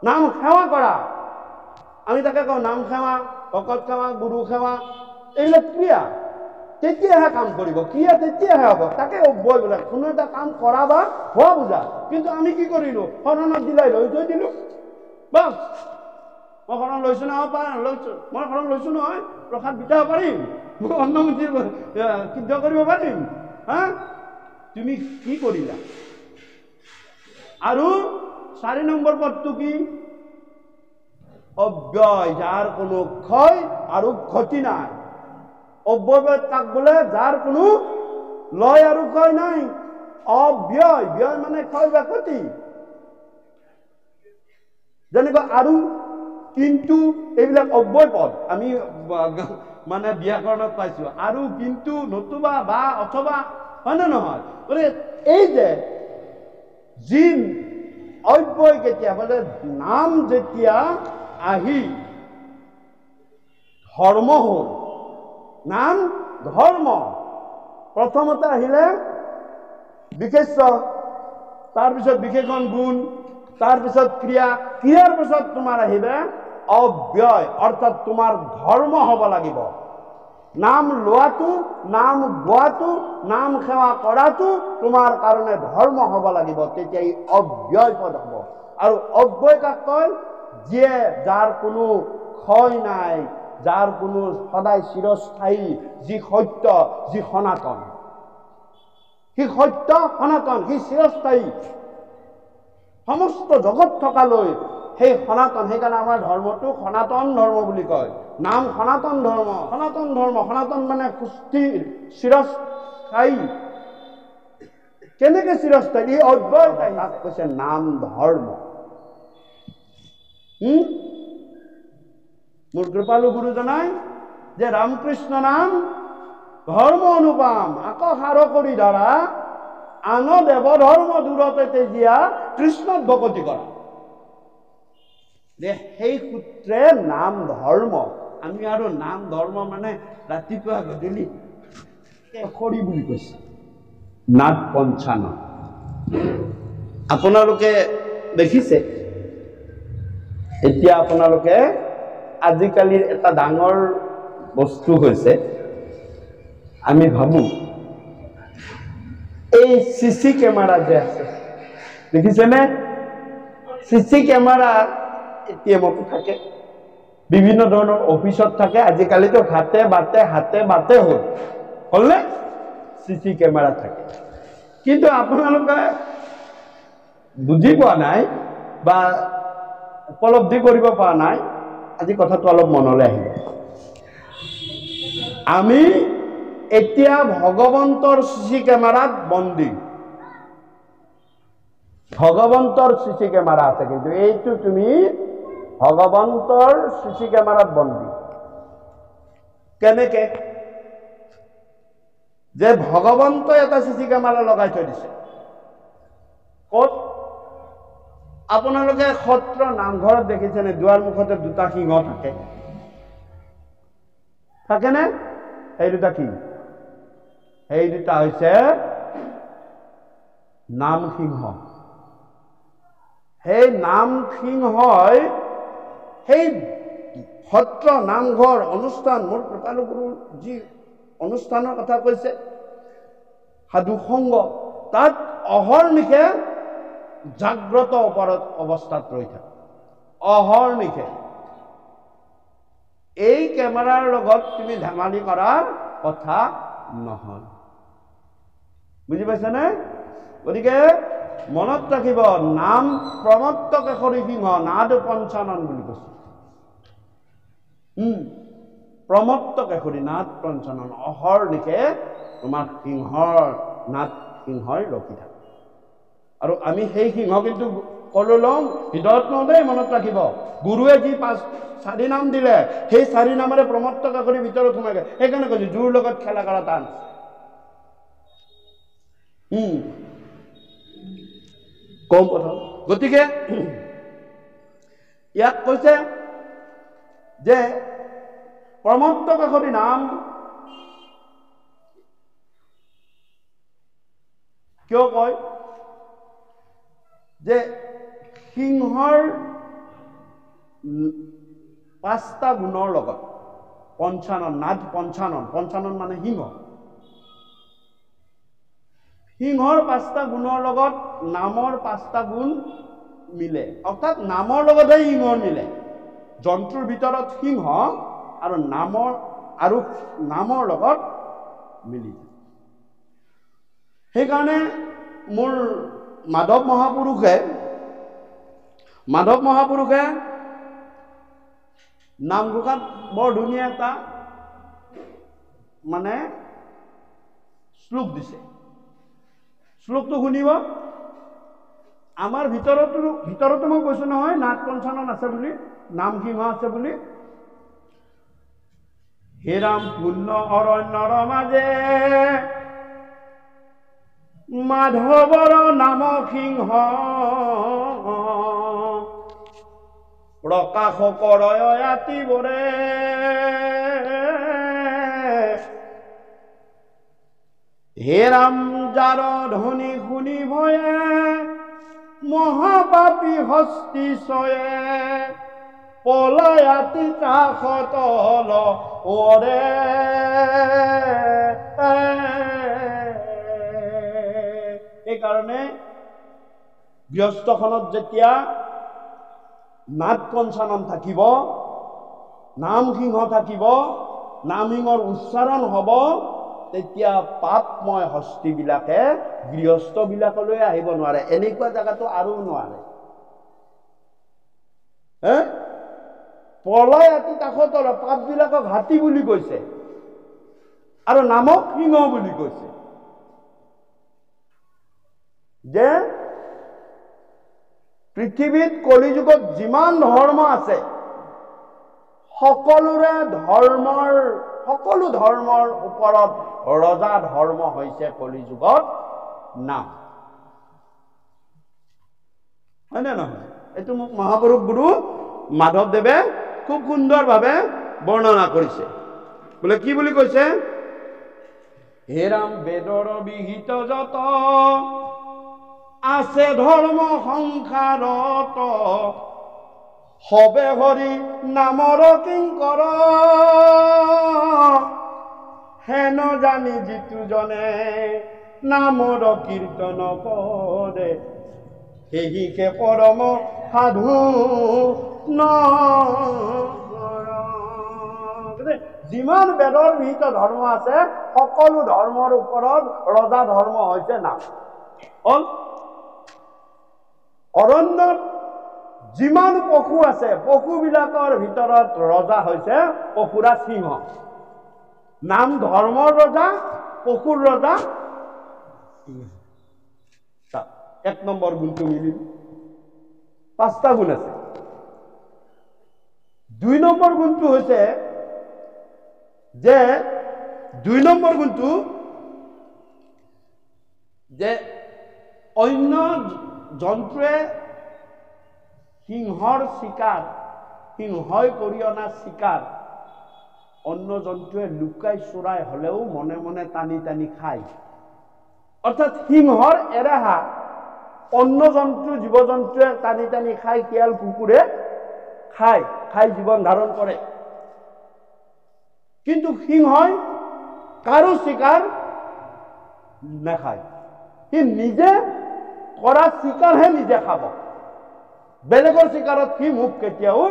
নাম সেৱা কৰা। আমি তাকে কওঁ নাম সেৱা, ভকত সেৱা, গুৰু সেৱা, এইবিলাক ক্ৰিয়া। তেতিয়াহে কাম কৰিব, ক্ৰিয়া তেতিয়াহে হ'ব। তাকে অব্যয় বোলে, কোনো এটা কাম কৰা বা হোৱা বুজা। কিন্তু আমি কি কৰিলো? শৰণত দিলাই লৈ থৈ দিলো, বাছ মই শৰণ লৈছো নহয়, লৈছো, মই শৰণ লৈছো নহয়, প্ৰসাদ বিতাব পাৰিম, মই অন্নমুঠি সিদ্ধ কৰিব পাৰিম। হা, তুমি কি কৰিলা? আৰু 4 নম্বৰ পদটো কি? অব্যয়, যাৰ কোনো ক্ষয় আৰু ক্ষতি নাই। অব্যয় তাক বোলে যাৰ কোনো লয় আৰু ক্ষয় নাই। অব্যয়, ব্যয় মানে ক্ষয় বা ক্ষতি। যেনেকৈ আৰু কিন্তু এইবিলাক অব্যয় পদ আমি মানে ব্যাকৰণত পাইছো আৰু কিন্তু নতুবা বা অথবা হয় নে নহয় গতিকে এই যে যি অব্যয় কেতিয়া বোলে নাম যেতিয়া আহি ধৰ্ম হ'ল নাম ধৰ্ম প্ৰথমতে আহিলে বিশেষ্য তাৰপিছত বিশেষণ গুণ তাৰপিছত ক্ৰিয়াৰ পিছত তোমাৰ আহিবে অব্যয় অৰ্থাৎ তোমাৰ ধৰ্ম হ'ব লাগিব নাম লোৱাটো নাম গোৱাটো নাম সেৱা কৰাটো তোমাৰ কাৰণে ধৰ্ম হ'ব লাগিব তেতিয়া ই অব্যয় পদ হ'ব আৰু অব্যয় কাক কয় যিয়ে যাৰ কোনো ক্ষয় নাই যাৰ কোনো সদায় চিৰস্থায়ী যি সত্য যি সনাতন সি সত্য সনাতন সি চিৰস্থায়ী সমস্ত জগত থকালৈ সেই সনাতন সেইকাৰণে আমাৰ ধৰ্মটো সনাতন ধৰ্ম বুলি কয় নাম সনাতন ধৰ্ম সনাতন মানে সুস্থিৰ চিৰস্থায়ী কেনেকে চিৰস্থায়ী অব্যয় তাক কৈছে নাম ধৰ্ম মোৰ কৃপালু গুৰুজনাই যে ৰামকৃষ্ণ নাম ধৰ্ম অনুপাম আকৌ সাৰ কৰি ধৰা আন দেৱ ধৰ্ম দূৰতে তেজীয়া কৃষ্ণত ভকতি কৰা সেই সূত্ৰে নাম ধৰ্ম আমি আৰু নাম ধৰ্ম মানে ৰাতিপুৱা গধূলি কৰি বুলি কৈছে নাট পঞ্চানন আপোনালোকে দেখিছে এতিয়া আপোনালোকে আজিকালিৰ এটা ডাঙৰ বস্তু হৈছে আমি ভাবো এই চিচি কেমেৰা যে আছে দেখিছেনে চিচি কেমেৰা এটিএমতো থাকে বিভিন্ন ধৰণৰ অফিচত থাকে আজিকালিতো হাতে বাতে হ'লনে চিচি কেমেৰা থাকে কিন্তু আপোনালোকে বুজি পোৱা নাই বা উপলব্ধি কৰিব পৰা নাই আজি কথাটো অলপ মনলৈ আহিব আমি এতিয়া ভগৱন্তৰ চিচি কেমেৰাত বন্দী ভগৱন্তৰ চিচি কেমেৰা আছে কিন্তু এইটো তুমি ভগৱন্তৰ চিচি কেমেৰাত বন্দী কেনেকে যে ভগৱন্তই এটা চিচি কেমেৰা লগাই থৈ দিছে ক'ত আপোনালোকে সত্ৰ নামঘৰত দেখিছেনে দুৱাৰ মুখতে দুটা সিংহ থাকেনে সেই দুটা কি সেই দুটা হৈছে নাম সিংহ সেই নাম সিংহই সেই সত্ৰ নামঘৰ অনুষ্ঠান মোৰ কৃপালু গুৰু যি অনুষ্ঠানৰ কথা কৈছে সাধু সংগ তাত অহৰ্নিশে জাগ্ৰত অৱস্থাত ৰৈ থাকে অহৰ্নিশে এই কেমেৰাৰ লগত তুমি ধেমালি কৰাৰ কথা নহয় বুজি পাইছানে গতিকে মনত ৰাখিব নাম প্ৰমত্ত কেশৰী সিংহ নাদ পঞ্চানন বুলি কৈছে প্ৰমত্ত কেশৰী নাদ পঞ্চানন অহৰ্নিশে তোমাৰ সিংহৰ নাদ সিংহই ৰখি থাকে আৰু আমি সেই সিংহ কিন্তু কলো লওঁ হৃদয়ত নওঁ দেই মনত ৰাখিব গুৰুৱে যি 4 নাম দিলে সেই 4 নামেৰে প্ৰমত্ত কেশৰী ভিতৰত সোমাই গ'ল সেইকাৰণে কৈছো জোৰ লগত খেলা কৰা টান কম কথা গতিকে ইয়াত কৈছে যে প্ৰমত্ত কেশৰী নাম কিয় কয় যে সিংহৰ 5টা গুণৰ লগত পঞ্চানন নাদ পঞ্চানন মানে সিংহৰ 5টা গুণৰ লগত নামৰ 5টা গুণ মিলে অৰ্থাৎ নামৰ লগতহে সিংহৰ মিলে জন্তুৰ ভিতৰত সিংহ আৰু নামৰ লগত মিলি সেইকাৰণে মোৰ মাধৱ মহাপুৰুষে নামঘোষাত বৰ ধুনীয়া এটা মানে শ্লোক দিছে শ্লোকটো শুনিব আমাৰ ভিতৰতো মই কৈছো নহয় নাট পঞ্চানন আছে বুলি নাম সিংহ আছে বুলি। হে ৰাম পূৰ্ণ অৰণ্যৰ মাজে মাধৱৰ নাম সিংহ প্ৰকাশ কৰয় আতিবৰে হে ৰাম যাৰ ধ্বনি শুনি ভয়ে মহাপাপী হস্তি চয়ে পলায়াতি কাষতল ওৰে এইকাৰণে গৃহস্থখনত যেতিয়া নাট পঞ্চানন থাকিব, নাম সিংহ থাকিব, নাম সিংহৰ উচ্চাৰণ হ'ব, তেতিয়া পাপময় হস্তিবিলাকে গৃহস্থবিলাকলৈ আহিব নোৱাৰে। এনেকুৱা জেগাতো আৰু নোৱাৰে। পলায়াতি কাষতল পাপবিলাকক হাতী বুলি কৈছে আৰু নামক সিংহ বুলি কৈছে। যে পৃথিৱীত কলিযুগত যিমান ধৰ্ম আছে সকলো ধৰ্মৰ ওপৰত ৰজা ধৰ্ম হৈছে কলিযুগত নাম। হয় নে নহয়? এইটো মোক মহাপুৰুষ গুৰু মাধৱদেৱে খুব সুন্দৰভাৱে বৰ্ণনা কৰিছে। বোলে কি বুলি কৈছে? হে ৰাম বেদৰ বিহিত যত আছে ধৰ্ম সংসাৰত হবে হৰি নামৰ কিংকৰ হেন জানি যিটো জনে নামৰ কীৰ্তন কৰে সেহিকে পৰম সাধু যিমান বেদৰ বিহিত ধৰ্ম আছে সকলো ধৰ্মৰ ওপৰত ৰজা ধৰ্ম হৈছে নাম। অৰণ্যত যিমান পশু আছে পশুবিলাকৰ ভিতৰত ৰজা হৈছে পশুৰাজ সিংহ। নাম ধৰ্মৰ ৰজা, পশুৰ ৰজা। এক নম্বৰ গুণটো মিলিল। 5টা গুণ আছে। 2 নম্বৰ গুণটো হৈছে যে 2 নম্বৰ গুণটো যে অন্য জন্তুৱে সিংহৰ চিকাৰ, সিংহই কৰি অনা চিকাৰ অন্য জন্তুৱে লুকাই চোৰাই হলেও মনে মনে টানি টানি খায়। অৰ্থাৎ সিংহৰ এৰেহা অন্য জন্তু জীৱ জন্তুৱে টানি টানি খায়, শিয়াল কুকুৰে খাই জীৱন ধাৰণ কৰে। কিন্তু সিংহই কাৰো চিকাৰ নাখায়। সি নিজে কৰা চিকাৰহে নিজে খাব। বেলেগৰ চিকাৰত সি মুখ কেতিয়াও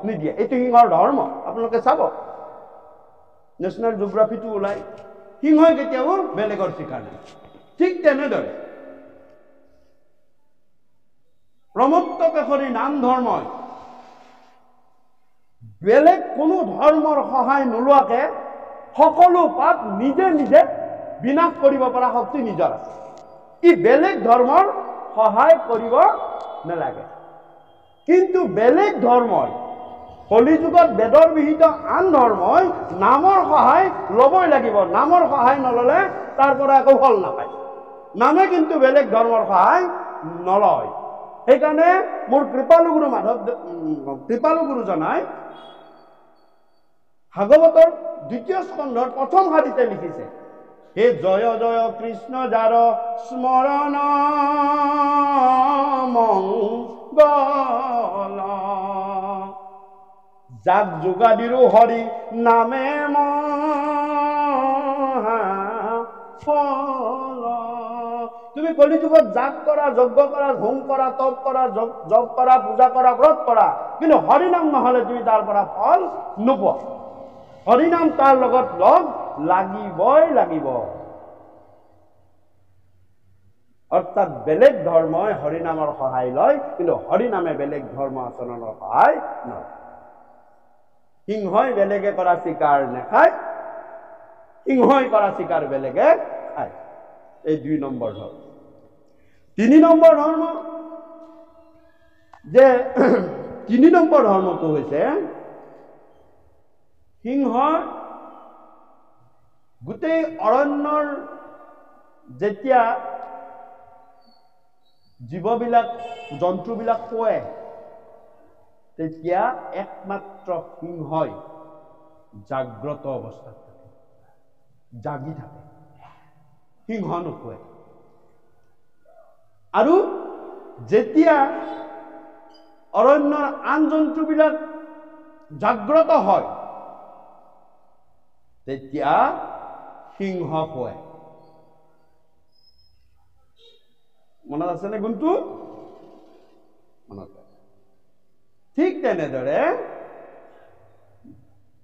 নিদিয়ে। এইটো সিংহৰ ধৰ্ম। আপোনালোকে চাব, নেশ্যনেল জিঅ'গ্ৰাফিটো ওলাই, সিংহই কেতিয়াও বেলেগৰ চিকাৰ নাই। ঠিক তেনেদৰে প্ৰমত্ত কেশৰী নাম ধৰ্মই বেলেগ কোনো ধৰ্মৰ সহায় নোলোৱাকে সকলো পাপ নিজে নিজে বিনাশ কৰিব পৰা শক্তি নিজৰ আছে। ই বেলেগ ধৰ্মৰ সহায় কৰিব নালাগে। কিন্তু বেলেগ ধৰ্মই কলিযুগত বেদৰ বিহিত আন ধৰ্মই নামৰ সহায় ল'বই লাগিব। নামৰ সহায় নললে তাৰ পৰা একো ফল নাপায়। নামে কিন্তু বেলেগ ধৰ্মৰ সহায় নলয়। সেইকাৰণে মোৰ কৃপালু গুৰুজনাই ভাগৱতৰ 2য় স্কন্ধৰ 1ম শাৰীতে লিখিছে, হে জয় জয় কৃষ্ণ যাৰ স্মৰণ মংগল যাক যোগাদিৰো হৰি নামে ফল। তুমি কলিযুগত যাগ কৰা, যজ্ঞ কৰা, হোম কৰা, তপ কৰা, জপ কৰা, পূজা কৰা, ব্ৰত কৰা, কিন্তু হৰিনাম নহলে তুমি তাৰ পৰা ফল নোপোৱা। হৰিনাম তাৰ লগত লগ লাগিবই লাগিব। অৰ্থাৎ বেলেগ ধৰ্মই হৰিনামৰ সহায় লয়, কিন্তু হৰিনামে বেলেগ ধৰ্ম আচৰণৰ সহায় নলয়। সিংহই বেলেগে কৰা চিকাৰ নাখায়, সিংহই কৰা চিকাৰ বেলেগে খায়। এই 2 নম্বৰ ধৰ্ম। 3 নম্বৰ ধৰ্ম যে তিনি নম্বৰ ধৰ্মটো হৈছে সিংহৰ গোটেই অৰণ্যৰ যেতিয়া জীৱবিলাক জন্তুবিলাক শুৱে তেতিয়া একমাত্ৰ সিংহই জাগ্ৰত অৱস্থাত থাকে, জাগি থাকে, সিংহ নুশুৱে। আৰু যেতিয়া অৰণ্যৰ আন জন্তুবিলাক জাগ্ৰত হয় তেতিয়া সিংহ শুৱে। মনত আছেনে গুণটো? মনত আছে। ঠিক তেনেদৰে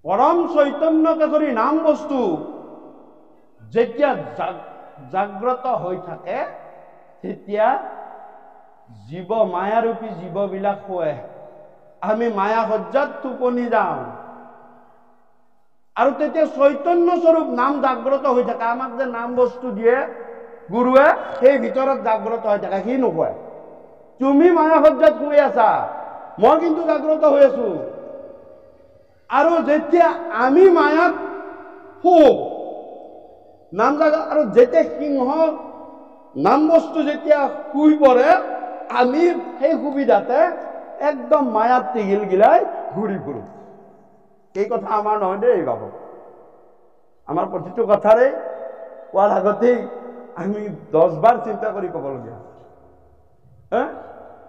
পৰম চৈতন্যকে ধৰি নাম বস্তু যেতিয়া জাগ্ৰত হৈ থাকে তেতিয়া জীৱ মায়াৰূপী জীৱবিলাক শুৱে। আমি মায়া সজ্জাত টোপনি যাওঁ আৰু তেতিয়া চৈতন্য স্বৰূপ নাম জাগ্ৰত হৈ থাকে। আমাক যে নাম বস্তু দিয়ে গুৰুৱে, সেই ভিতৰত জাগ্ৰত হৈ থাকে, সি নুশুৱে। তুমি মায়া সজ্জাত শুই আছা, মই কিন্তু জাগ্ৰত হৈ আছো। আৰু যেতিয়া আমি মায়াত শুওঁ নাম জাগ্ৰত, আৰু যেতিয়া সিংহ নাম বস্তু যেতিয়া শুই পৰে আমি সেই সুবিধাতে একদম মায়াত টিঘিল গিলাই ঘূৰি ফুৰো। এই কথা আমাৰ নহয় দেই বাবু। আমাৰ প্ৰতিটো কথাৰে কোৱাৰ আগতেই আমি 10 বাৰ চিন্তা কৰি ক'বলগীয়া।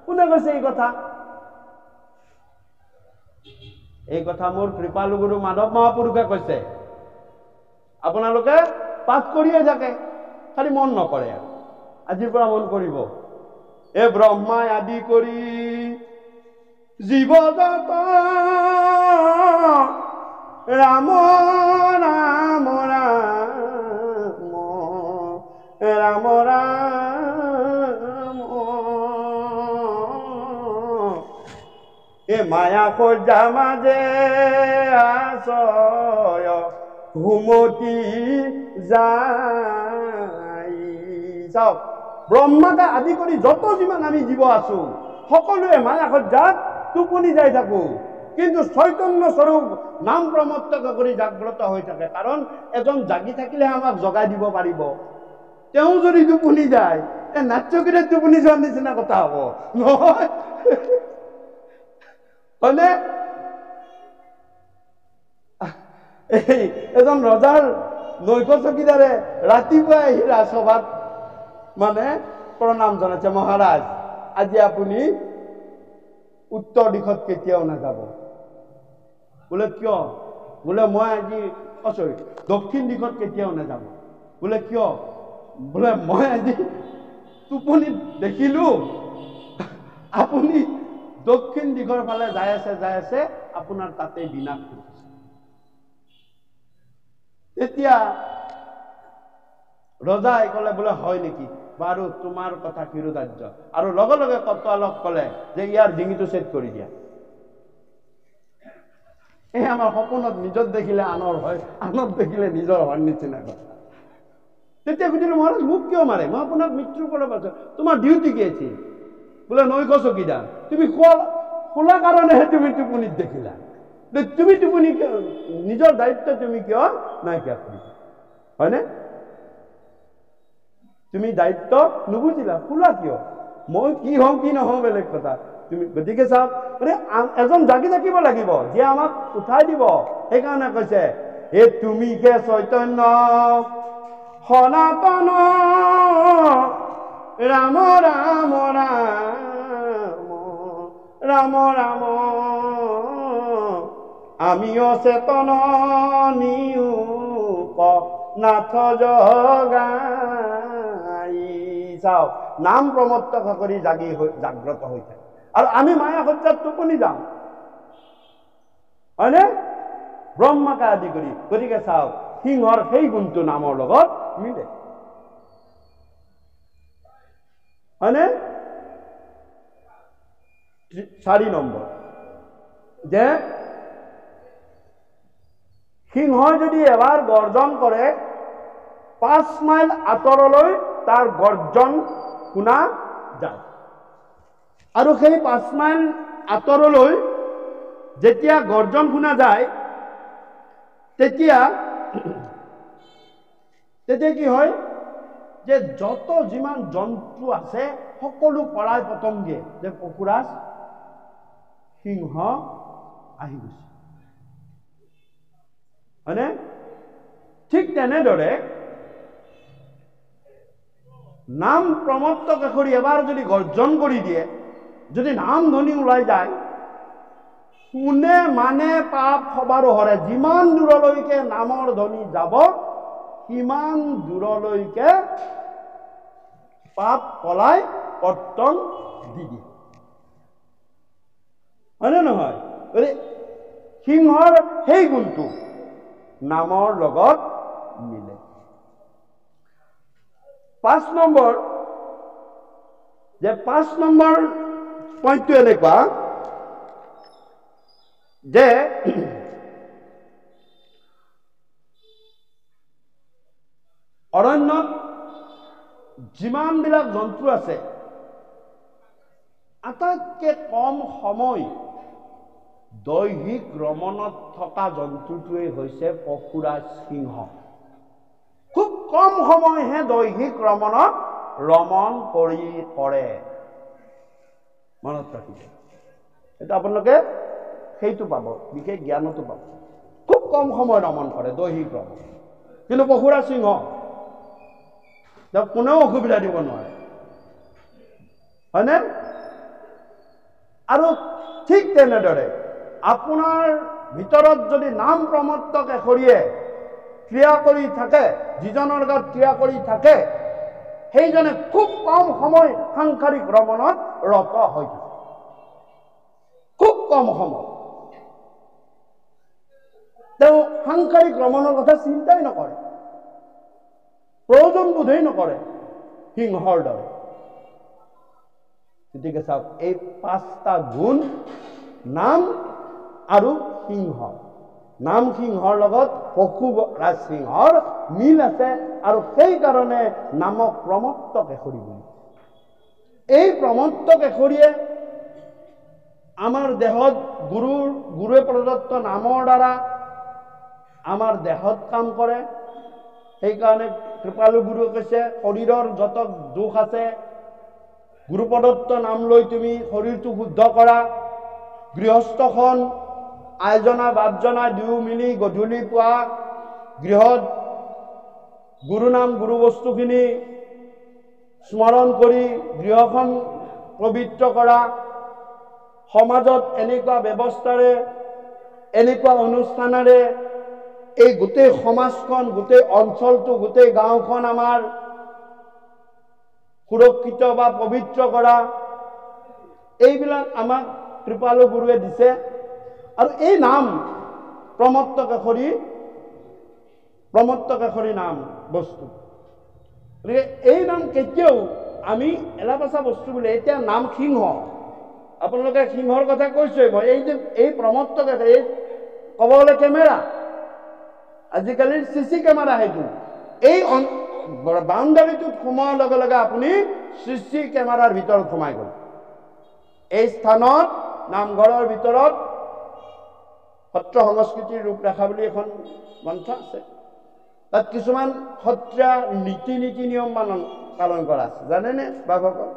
কোনে কৈছে এই কথা? এই কথা মোৰ কৃপালু গুৰু মাধৱ মহাপুৰুষে কৈছে। আপোনালোকে পাঠ কৰিয়ে থাকে, খালি মন নকৰে। আজিৰ পৰা মন কৰিব। এ ব্ৰহ্মাই আদি কৰি জীৱ জগত ৰাম ৰাম ৰাম ৰাম ৰাম, এ মায়া সজ্জা মাজে আশ্ৰয় ঘুমতি যায়। চাওক, ব্ৰহ্মাকে আদি কৰি যত যিমান আমি জীৱ আছো সকলোৱে মায়া সজ্জাত টোপনি যাই থাকো, কিন্তু চৈতন্য স্বৰূপ নাম প্ৰমত্তক কৰি জাগ্ৰত হৈ থাকে। কাৰণ এজন জাগি থাকিলে আমাক জগাই দিব পাৰিব। তেওঁ যদি টোপনি যায় নাট্যকীৰে টোপনি যোৱাৰ নিচিনা কথা হব নহয়? হয়নে? এজন ৰজাৰ নৈশ চকীদাৰে ৰাতিপুৱাই আহি ৰাজসভাত মানে প্ৰণাম জনাইছে, মহাৰাজ আজি আপুনি উত্তৰ দিশত কেতিয়াও নাযাব। বোলে কিয়? বোলে মই আজি দক্ষিণ দিশত কেতিয়াও নাযাব। বোলে কিয়? বোলে মই আজি টোপনিত দেখিলো আপুনি দক্ষিণ দিশৰ ফালে যাই আছে, আপোনাৰ তাতে বিনাশ ঘটিছে। তেতিয়া ৰজাই কলে, বোলে হয় নেকি? বাৰু তোমাৰ কথা শিৰোধাৰ্য। আৰু লগে লগে কটৱালক কলে যে ইয়াৰ ডিঙিটো ছেদ কৰি দিয়া। এই আমাৰ সপোনত নিজত দেখিলে আনৰ হয়, আনত দেখিলে নিজৰ হোৱাৰ নিচিনা কথা। তেতিয়া সুধিলো, মহাৰাজ মোক কিয় মাৰে? মই আপোনাক মৃত্যুৰ পৰা পাইছো, তোমাৰ ডিউটি কি আছিল? বোলে নৈশ চকীদাৰ। তুমি খোলা কাৰণেহে তুমি টোপনিত দেখিলা। তুমি টোপনি নিজৰ দায়িত্ব তুমি কিয় নাইকিয়া কৰিবা? হয়নে? তুমি দায়িত্ব নুবুজিলা, খোলা কিয়? মই কি হওঁ কি নহওঁ বেলেগ কথা। তুমি গতিকে চাওক, এজন জাগি থাকিব লাগিব যিয়ে আমাক উঠাই দিব। সেইকাৰণে কৈছে, হে তুমি কে চৈতন্য সনাতন ৰাম ৰাম ৰাম ৰাম ৰাম, আমিও চেতন নিয়োগ নাথ জগাই। চাওক, নাম প্ৰমত্তক কৰি জাগ্ৰত হৈ থাকে। আৰু আমি মায়া সজ্জাত টোপনি যাওঁ, হয়নে? ব্ৰহ্মাকে আদি কৰি। গতিকে চাওক, সিংহৰ সেই গুণটো নামৰ লগত মিলে, হয়নে? 4 নম্বৰ, যে সিংহই যদি এবাৰ গৰ্জন কৰে 5 মাইল আঁতৰলৈ তাৰ গৰ্জন শুনা যায়। আৰু সেই 5 মাইল আঁতৰলৈ যেতিয়া গৰ্জন শুনা যায় তেতিয়া কি হয় যে যত যিমান জন্তু আছে সকলো পৰাই পতংগে যে পশুৰাজ সিংহ আহি গৈছে হয়নে ঠিক তেনেদৰে নাম প্ৰমত্ত কেশৰী এবাৰ যদি গৰ্জন কৰি দিয়ে যদি নাম ধ্বনি ওলাই যায় শুনে মানে পাপ সবাৰো হৰে যিমান দূৰলৈকে নামৰ ধ্বনি যাব সিমান দূৰলৈকে পাপ পলাই পৰ্তন দি দিয়ে হয়নে নহয় সিংহৰ সেই গুণটো নামৰ লগত মিলে 5 নম্বৰ পইণ্টটো এনেকুৱা যে অৰণ্যত যিমানবিলাক জন্তু আছে আটাইতকৈ কম সময় দৈহিক ৰমণত থকা জন্তুটোৱে হৈছে পশুৰাজ সিংহ খুব কম সময়হে দৈহিক ৰমণ কৰে মনত ৰাখিব এটা আপোনালোকে সেইটো পাব বিশেষ জ্ঞানতো পাব খুব কম সময় ৰমণ কৰে দৈহিক ৰমণ কিন্তু পশুৰাজ সিংহ কোনেও অসুবিধা দিব নোৱাৰে হয়নে আৰু ঠিক তেনেদৰে আপোনাৰ ভিতৰত যদি নাম প্ৰমত্ত কেশৰীয়ে ক্ৰিয়া কৰি থাকে যিজনৰ গাত ক্ৰিয়া কৰি থাকে সেইজনে খুব কম সময় সাংসাৰিক ৰমণত ৰত হৈ থাকে খুব কম সময় তেওঁ সাংসাৰিক ৰমণৰ কথা চিন্তাই নকৰে প্ৰয়োজন বোধেই নকৰে সিংহৰ দৰে গতিকে চাওক এই 5টা গুণ নাম আৰু সিংহ নাম সিংহৰ লগত পশুৰাজ সিংহৰ মিল আছে আৰু সেইকাৰণে নামক প্ৰমত্ত কেশৰী বুলি এই প্ৰমত্ত কেশৰীয়ে আমাৰ দেহত গুৰুৱে প্ৰদত্ত নামৰ দ্বাৰা আমাৰ দেহত কাম কৰে সেইকাৰণে কৃপালু গুৰুৱে কৈছে শৰীৰৰ যত দোষ আছে গুৰু প্ৰদত্ত নাম লৈ তুমি শৰীৰটো শুদ্ধ কৰা গৃহস্থখন আইজনা বাপজনা দুয়ো মিলি গধূলি পুৱা গৃহত গুৰু নাম গুৰু বস্তুখিনি স্মৰণ কৰি গৃহখন পবিত্ৰ কৰা সমাজত এনেকুৱা ব্যৱস্থাৰে এনেকুৱা অনুষ্ঠানেৰে এই গোটেই সমাজখন গোটেই অঞ্চলটো গোটেই গাঁওখন আমাৰ সুৰক্ষিত বা পবিত্ৰ কৰা এইবিলাক আমাক কৃপালু গুৰুৱে দিছে আৰু এই নাম প্ৰমত্ত কেশৰী নাম বস্তু এই নাম কেতিয়াও আমি এলাপাচা বস্তু বুলি এতিয়া নাম সিংহ আপোনালোকে সিংহৰ কথা কৈছোৱে মই এই প্ৰমত্ত কেশৰী ক'ব গ'লে কেমেৰা আজিকালিৰ চিচি কেমেৰা সেইটো এই বাউণ্ডাৰীটোত সোমোৱাৰ লগে লগে আপুনি চিচি কেমেৰাৰ ভিতৰত সোমাই গ'ল এই স্থানত নামঘৰৰ ভিতৰত সত্ৰ সংস্কৃতিৰ ৰূপৰেখা বুলি এখন গ্ৰন্থ আছে তাত কিছুমান সত্ৰীয়া নীতি নিয়ম পালন কৰা আছে জানেনে বাবুসকল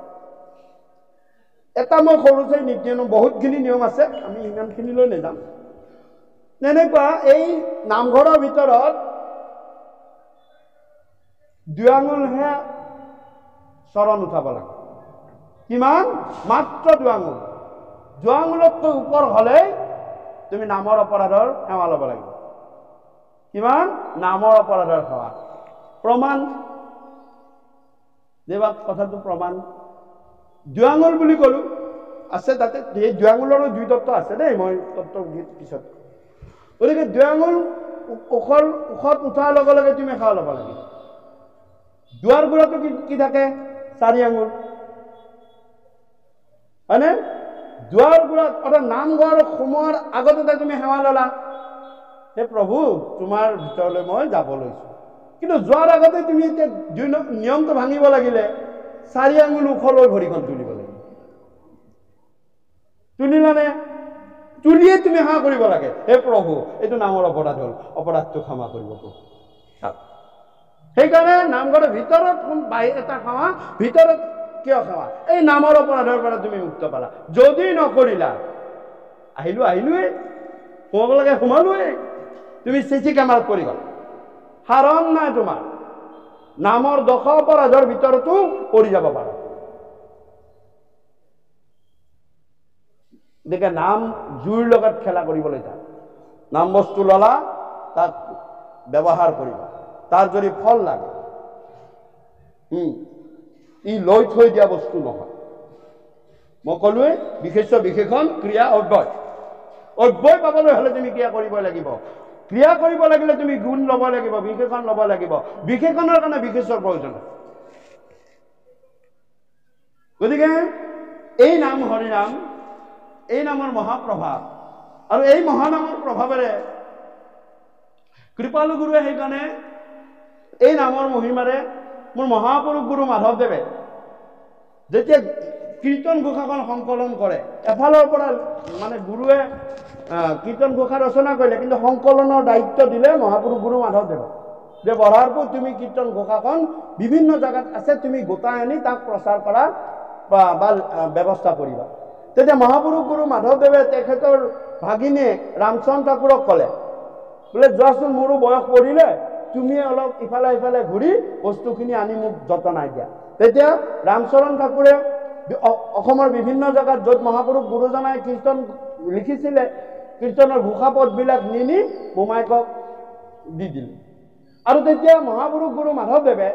এটা মই সৰু চাই নীতি নিয়ম বহুতখিনি নিয়ম আছে আমি ইমানখিনিলৈ নাযাম তেনেকুৱা এই নামঘৰৰ ভিতৰত 2 আঙুলহে চৰণ উঠাব লাগে কিমান মাত্ৰ 2 আঙুল 2 আঙুলতকৈ ওপৰ হ'লে তুমি নামৰ অপৰাধৰ সেৱা ল'ব লাগিব কিমান নামৰ অপৰাধৰ সেৱা প্ৰমাণ দেবা কথাটো প্ৰমাণ 2 আঙুল বুলি ক'লো আছে তাতে এই 2 আঙুলৰো 2 তত্ত্ব আছে দেই মই তত্ত্ব পিছত গতিকে 2 আঙুল ওখত উঠাৰ লগে লগে তুমি সেৱা ল'ব লাগিব দুৱাৰ গুড়াটো কি থাকে 4 আঙুল হয়নে দুৱাৰ গুড়াত অৰ্থাৎ নামঘৰ সোমোৱাৰ আগতে তুমি সেৱা ল'লা হে প্ৰভু তোমাৰ ভিতৰলৈ মই যাব লৈছো কিন্তু যোৱাৰ আগতে তুমি এতিয়া নিয়মটো ভাঙিব লাগিলে 4 আঙুল ওখলৈ ভৰিখন তুলিব লাগিব তুলিলানে তুলিয়ে তুমি সেৱা কৰিব লাগে, হে প্ৰভু এইটো নামৰ অপৰাধ হ'ল, অপৰাধটো ক্ষমা কৰিব প্ৰভু। সেইকাৰণে নামঘৰৰ ভিতৰত এটা সেৱা, ভিতৰত কিয় সেৱা? এই নামৰ অপৰাধৰ পৰা তুমি মুক্ত পালা। যদি নকৰিলা, আহিলোৱে সোমাব লাগে সোমালোৱে, তুমি চিচি কেমেৰাত পৰি গ'ল, সাৰণ নাই তোমাৰ। নামৰ দশ অপৰাধৰ ভিতৰতো পৰি যাব পাৰা। গতিকে নাম জুইৰ লগত খেলা কৰিবলৈ যায়। নাম বস্তু ললা, তাক ব্যৱহাৰ কৰিবা, তাৰ যদি ফল লাগে, ই লৈ থৈ দিয়া বস্তু নহয়। মই ক'লোৱে বিশেষণ ক্ৰিয়া অব্যয়। অব্যয় পাবলৈ হ'লে তুমি ক্ৰিয়া কৰিব লাগিব। ক্ৰিয়া কৰিব লাগিলে তুমি গুণ ল'ব লাগিব, বিশেষণ ল'ব লাগিব। বিশেষণৰ কাৰণে বিশেষৰ প্ৰয়োজন আছে। গতিকে এই নাম হৰিনাম, এই নামৰ মহাপ্ৰভাৱ, আৰু এই মহানামৰ প্ৰভাৱেৰে কৃপালু গুৰুৱে সেইকাৰণে এই নামৰ মহিমাৰে মোৰ মহাপুৰুষ গুৰু মাধৱদেৱে যেতিয়া কীৰ্তন ঘোষাখন সংকলন কৰে, এফালৰ পৰা মানে গুৰুৱে কীৰ্তন ঘোষা ৰচনা কৰিলে, কিন্তু সংকলনৰ দায়িত্ব দিলে মহাপুৰুষ গুৰু মাধৱদেৱক, যে বৰহাৰপুৰ তুমি কীৰ্তন ঘোষাখন বিভিন্ন জেগাত আছে, তুমি গোটাই আনি তাক প্ৰচাৰ কৰা বা ব্যৱস্থা কৰিবা। তেতিয়া মহাপুৰুষ গুৰু মাধৱদেৱে তেখেতৰ ভাগিনীয়ে ৰামচন্দ্ৰ ঠাকুৰক ক'লে, বোলে যোৱাচোন, মোৰো বয়স পৰিলে, তুমি অলপ ইফালে ইফালে ঘূৰি বস্তুখিনি আনি মোক যতনাই দিয়া। তেতিয়া ৰামচৰণ ঠাকুৰে অসমৰ বিভিন্ন জেগাত য'ত মহাপুৰুষ গুৰুজনাই কীৰ্তন লিখিছিলে, কীৰ্তনৰ ঘোষাপদবিলাক নি মোমায়েকক দি দিলে। আৰু তেতিয়া মহাপুৰুষ গুৰু মাধৱদেৱে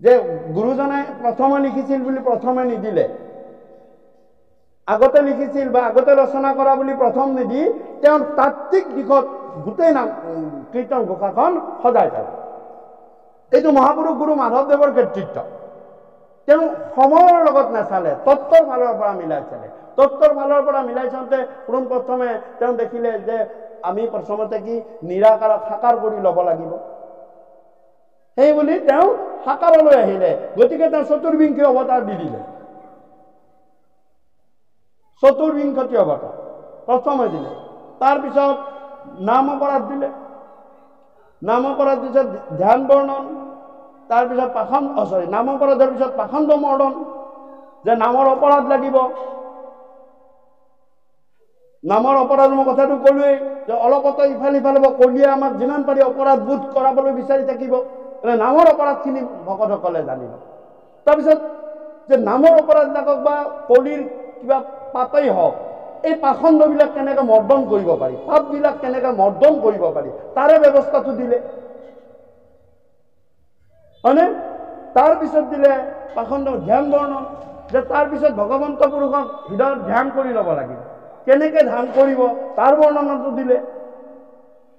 যে গুৰুজনাই প্ৰথমে লিখিছিল বুলি প্ৰথমে নিদিলে, আগতে লিখিছিল বা আগতে ৰচনা কৰা বুলি প্ৰথম নিদি তেওঁৰ তাত্ত্বিক দিশত গোটেই কীৰ্তন ঘোষাখন সজাই পালে। এইটো মহাপুৰুষ গুৰু মাধৱদেৱৰ কৰ্তৃত্ব। তেওঁ সময়ৰ লগত নাচালে, তত্ত্বৰ ফালৰ পৰা মিলাই চালে। তত্ত্বৰ ফালৰ পৰা মিলাই চাওঁতে পোনপ্ৰথমে তেওঁ দেখিলে যে আমি প্ৰথমতে কি নিৰাকাৰক সাকাৰ কৰি ল'ব লাগিব, সেই বুলি তেওঁ সাকাৰলৈ আহিলে। গতিকে তেওঁ চতুৰ্বিংশী অৱতাৰ দি দিলে। চতুৰ্বিংশতি অৱতাৰ প্ৰথমে দিলে। তাৰপিছত নাম অপৰাধ দিলে, নাম অপৰাধ পিছত ধ্যান বৰ্ণন, তাৰপিছত নাম অপৰাধৰ পিছত পাখণ্ড মৰ্দন, যে নামৰ অপৰাধ লাগিব। নামৰ অপৰাধ মই কথাটো ক'লোৱেই, যে অলপতে ইফালে কলিয়ে আমাক যিমান পাৰি অপৰাধ বোধ কৰাবলৈ বিচাৰি থাকিব, নামৰ অপৰাধখিনি ভকতসকলে জানিব। তাৰপিছত যে নামৰ অপৰাধ লাগক বা কলিৰ কিবা পাপেই হওক, এই পাখণ্ডবিলাক কেনেকৈ মৰ্দন কৰিব পাৰি, পাপবিলাক কেনেকৈ মৰ্দন কৰিব পাৰি, তাৰে ব্যৱস্থাটো দিলে, হয়নে? তাৰপিছত দিলে পাখণ্ড ধ্যান বৰ্ণন, যে তাৰপিছত ভগৱন্ত পুৰুষক হৃদয়ত ধ্যান কৰি ল'ব লাগিব, কেনেকৈ ধ্যান কৰিব তাৰ বৰ্ণনাটো দিলে।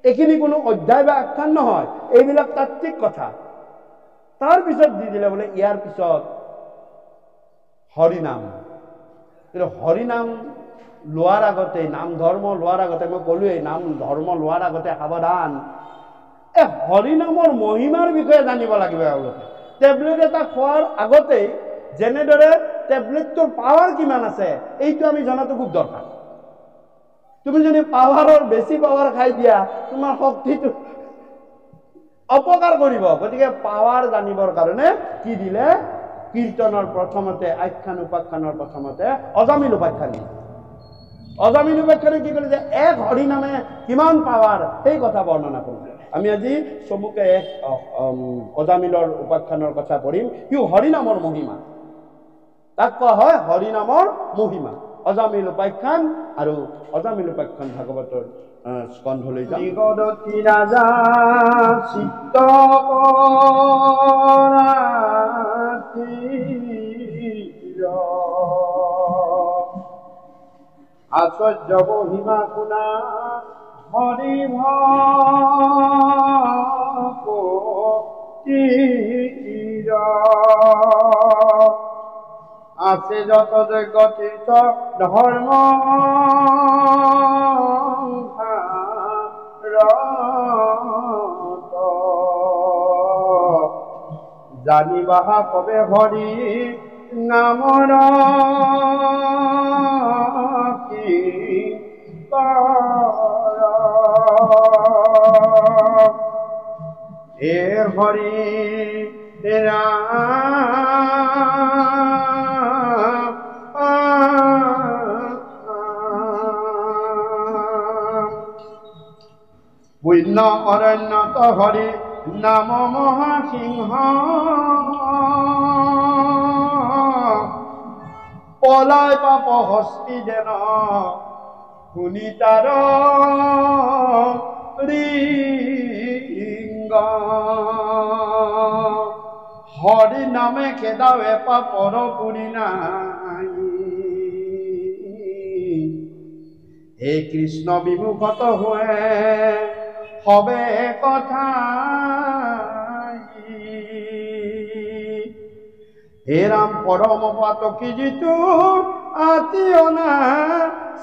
এইখিনি কোনো অধ্যায় বা আখ্যান নহয়, এইবিলাক তাত্ত্বিক কথা। তাৰপিছত দি দিলে বোলে ইয়াৰ পিছত হৰিনাম। কিন্তু হৰিনাম লোৱাৰ আগতে, নাম ধৰ্ম লোৱাৰ আগতে, মই ক'লোৱেই নাম ধৰ্ম লোৱাৰ আগতে সাৱধান, এই হৰিনামৰ মহিমাৰ বিষয়ে জানিব লাগিব এওঁলোকে। টেবলেট এটা খোৱাৰ আগতেই যেনেদৰে টেবলেটটোৰ পাৱাৰ কিমান আছে এইটো আমি জনাটো খুব দৰকাৰ। তুমি যদি পাৱাৰৰ বেছি পাৱাৰ খাই দিয়া, তোমাৰ শক্তিটো অপকাৰ কৰিব। গতিকে পাৱাৰ জানিবৰ কাৰণে কি দিলে? কীৰ্তনৰ প্ৰথমতে আখ্যান উপাখ্যানৰ প্ৰথমতে অজামিল উপাখ্যান দিলে। অজামিল উপাখ্যানে কি কৰিলে? যে এক হৰিনামে কিমান পাৱাৰ, সেই কথা বৰ্ণনা কৰিলে। আমি আজি চবুকে এক অজামিলৰ উপাখ্যানৰ কথা পঢ়িম। সিও হৰিনামৰ মহিমা, তাক কোৱা হয় হৰিনামৰ মহিমা। অজামিল উপাখ্যান আৰু অজামিল উপাখ্যান ভাগৱতৰ স্কন্ধলৈ যাম। জগদতি ৰাজা চিত্ত আশ্চৰ্য মহিমা গুণা হৰি ভক্তিৰ আছে যত যজ্ঞ তীৰ্থ ধৰ্ম জানিবাহা কবে হৰি নামৰ হে হৰি পুণ্য অৰণ্যত হৰি নাম মহাসিংহ পলায় পাপ হস্তি যেন শুনি তাৰ ৰিংগ হৰি নামে খেদাৱে পাপৰ পুৰি নাই হে কৃষ্ণ বিমুখত হয়ে হবে কথা হে রাম পরম পাতকি জিতু আতিয়না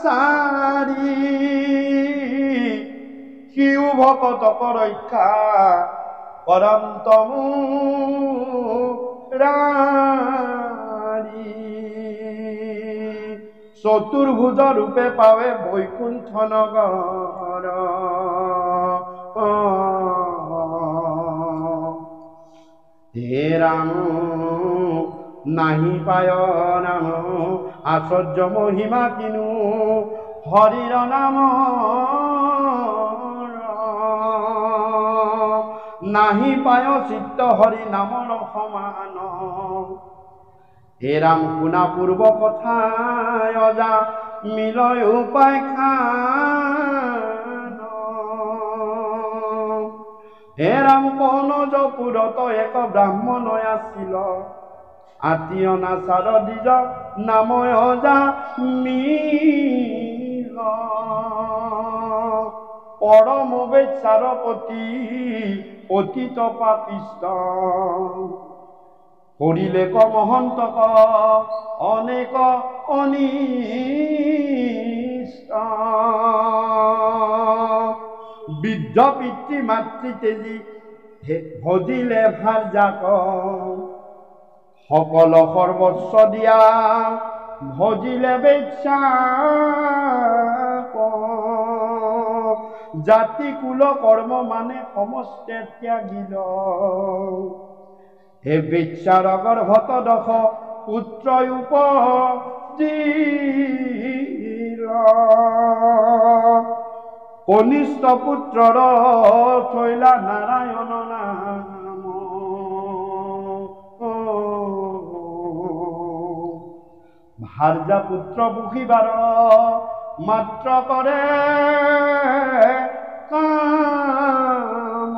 সারি শিউ ভকতক রক্ষা করম তমু রারি চতুর্ভুজ রূপে পাবে বৈকুণ্ঠ নগর হে রাম নাহি পায় নাম আশ্চর্য মহিমা কিনু হরির নাম নাহি পায় চিত্ত হরি নামর সমান হে রাম শুনা পূর্ব কথা অজা মিলয় উপায় খান হে রাম কনজপুরত এক ব্রাহ্মণ আছিল আতিয়না সার দ্বিজ নাময় অজা মিল পরম বেচারপতি পতিত পাপিষ্ট করিলে কমহন্তক অনেক অনিষ্ট বৃদ্ধ পিতৃ মাতৃ তেজি ভজিলে ভাল যাক সকল সর্বস্ব দিয়া ভজিলে বেচ্ছা জাতি কুল কর্ম মানে সমস্ত ত্যাগিল হে বেচ্ছার গর্ভত দশ পুত্র উপজিল কনিষ্ঠ পুত্রর থৈলা নারায়ণ নাম ভার্যা পুত্র পুখিবার মাত্র করে কাম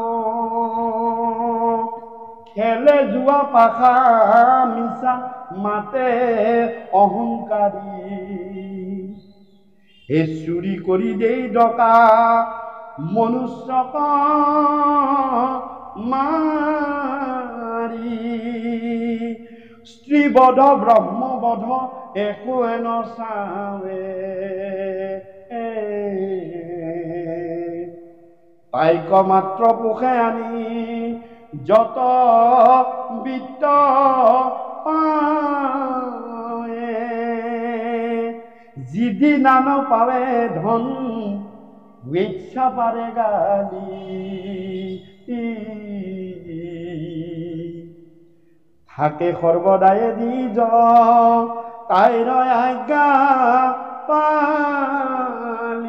খেলে জুয়া পাখা মিশা মাতে অহংকারী হে চুরি করি দেই ডকা মনুষ্য মারি স্ত্রীবধ ব্রহ্মবধ একো নচাৱে তাইক মাত্ৰ পোষে আনি যত বিত্ত পায়ে যিদি নান পাৱে ধন ইচ্ছা পাৰে গালি থাকে সর্বদায় দ্বিজ তাইর আজ্ঞা পালি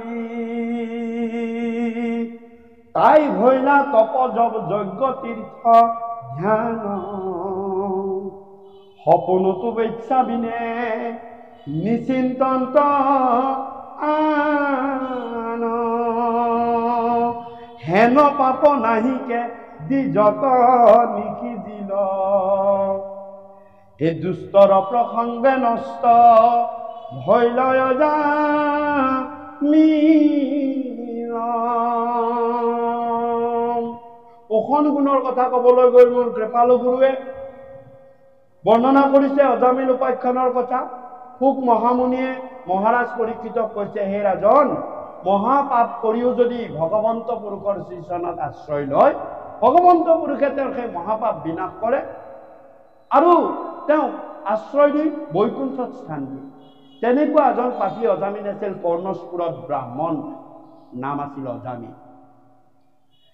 তাই হইলা তপ জপ যজ্ঞ তীর্থ ধ্যান সপনতো বেচ্ছা বিনে নিশ্চিন্ত আন হেন পাপ নাহিকে দি যত নিখিজিল হে দুষ্টর প্রসঙ্গে নষ্ট ভৈলয় যা ওখন গুণৰ কথা কবলৈ গৈ মোৰ কৃপালু গুৰুৱে বৰ্ণনা কৰিছে অজামিল উপাখ্যানৰ কথা সুক মহামুনিয়ে মহাৰাজ পৰীক্ষিতক কৈছে হে ৰাজন মহাপাপ কৰিও যদি ভগৱন্ত পুৰুষৰ শ্ৰী চৰণত আশ্ৰয় লয় ভগৱন্ত পুৰুষে তেওঁৰ সেই মহাপাপ বিনাশ কৰে আৰু তেওঁক আশ্ৰয় দি বৈকুণ্ঠত স্থান দিয়ে। তেনেকুৱা এজন পাপী অজামিন আছিল কৰ্ণস্পুৰত ব্ৰাহ্মণ, নাম আছিল অজামিন।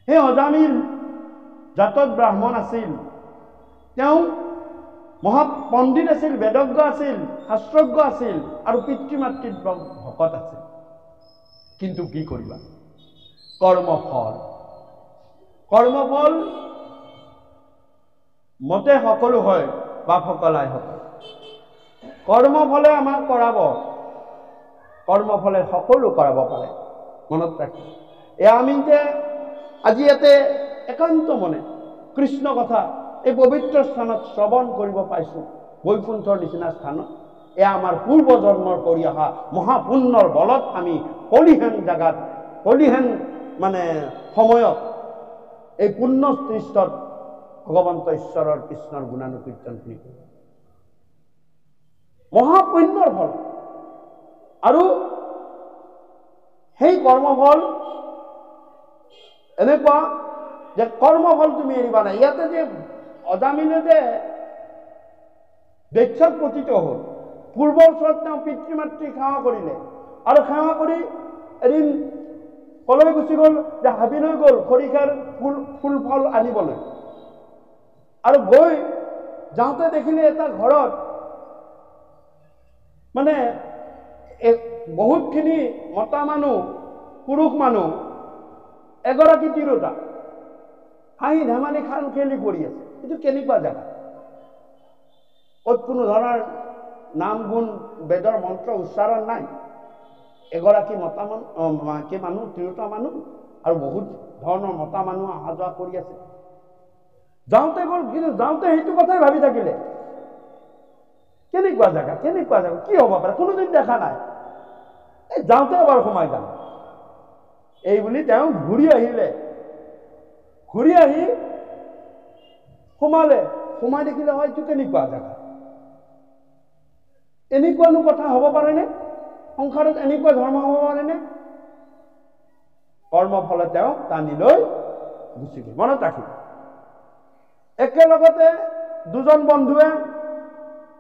সেই অজামিন জাতত ব্ৰাহ্মণ আছিল। তেওঁ মহাপণ্ডিত আছিল, বেদজ্ঞ আছিল, শাস্ত্ৰজ্ঞ আছিল আৰু পিতৃ মাতৃৰ ভকত আছিল। কিন্তু কি কৰিবা, কৰ্মফল মতে সকলো হয়, বাপ সকলাই সকলো। কৰ্মফলে আমাক কৰাব, কৰ্মফলে সকলো কৰাব পাৰে, মনত ৰাখিব। এয়া আমি যে আজি ইয়াতে একান্ত মনে কৃষ্ণ কথা এই পবিত্ৰ স্থানত শ্ৰৱণ কৰিব পাইছোঁ, বৈকুণ্ঠৰ নিচিনা স্থানত, এয়া আমাৰ পূৰ্বজন্মৰ কৰি অহা মহাপুণ্যৰ বলত আমি কলিহেন জাগাত, কলিহেন সময়ত এই পুণ্য সৃষ্টত ভগৱন্ত ঈশ্বৰৰ কৃষ্ণৰ গুণানুকীৰ্তনখিনি কৰিব। মহাপুণ্যৰ ফল। আৰু সেই কৰ্মফল এনেকুৱা যে কৰ্মফল তুমি এৰিবা নাই। ইয়াতে যে অজামিনে যে দক্ষক পতিত হ'ল, পূৰ্বৰ ওচৰত তেওঁ পিতৃ মাতৃ সেৱা কৰিলে আৰু সেৱা কৰি এদিন কলৈ গুচি গ'ল যে হাবিলৈ গ'ল খৰিকাৰ ফুল ফল আনিবলৈ। আৰু গৈ যাওঁতে দেখিলে এটা ঘৰত বহুতখিনি মতা মানুহ, পুৰুষ মানুহ, এগৰাকী তিৰোতা হাঁহি ধেমালি খাল খেলি কৰি আছে। এইটো কেনেকুৱা জেগা? ক'ত কোনো ধৰণৰ নাম গুণ বেদৰ মন্ত্ৰ উচ্চাৰণ নাই। এগৰাকী মাইকী মানুহ, তিৰোতা মানুহ আৰু বহুত ধৰণৰ মতা মানুহ অহা যোৱা কৰি আছে। যাওঁতে গ'ল, কিন্তু যাওঁতে সেইটো কথাই ভাবি থাকিলে, কেনেকুৱা জেগা, কি হ'ব পাৰে, কোনোদিন দেখা নাই, এই যাওঁতে এবাৰ সোমাই যাম এই বুলি তেওঁ ঘূৰি আহিলে। ঘূৰি আহি সোমাই দেখিলে, হয় এইটো কেনেকুৱা জেগা, এনেকুৱানো কথা হ'ব পাৰেনে? সংসাৰত এনেকুৱা ধৰ্ম হ'ব পাৰেনে? কৰ্মফলে তেওঁ টানি লৈ গুচি গ'ল। মনত ৰাখিব, একেলগতে দুজন বন্ধুৱে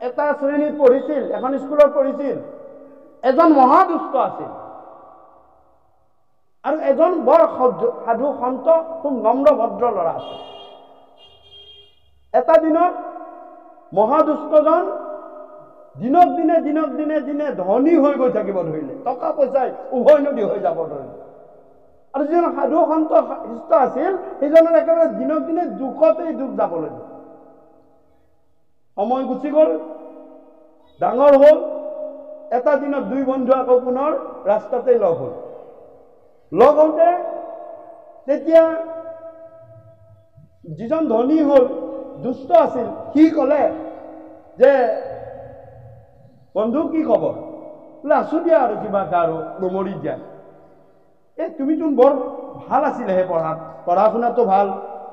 এটা শ্ৰেণীত পঢ়িছিল, এখন স্কুলত পঢ়িছিল। এজন মহাদুষ্ট আছিল আৰু এজন বৰ সাধু সন্ত, খুব নম্ৰ ভদ্ৰ ল'ৰা আছিল। এটা দিনত মহাদুষ্টজন দিনক দিনে ধনী হৈ গৈ থাকিব ধৰিলে, টকা পইচাই উভৈনদী হৈ যাব ধৰিলে। আৰু যিজন সাধু সন্ত শিষ্ট আছিল, সেইজনৰ একেবাৰে দিনক দিনে দুখতেই দুখ যাবলৈ ধৰিলে। সময় গুচি গ'ল, ডাঙৰ হ'ল। এটা দিনত দুই বন্ধু আকৌ পুনৰ ৰাস্তাতে লগ হ'ল। লগ হওঁতে তেতিয়া যিজন ধনী হ'ল, দুষ্ট আছিল, সি ক'লে যে বন্ধু কি খবৰ? বোলে আছো দিয়া আৰু কিবা আৰু নমৰি দিয়া। তুমিতো বৰ ভাল আছিলেহে পঢ়া শুনাটো ভাল,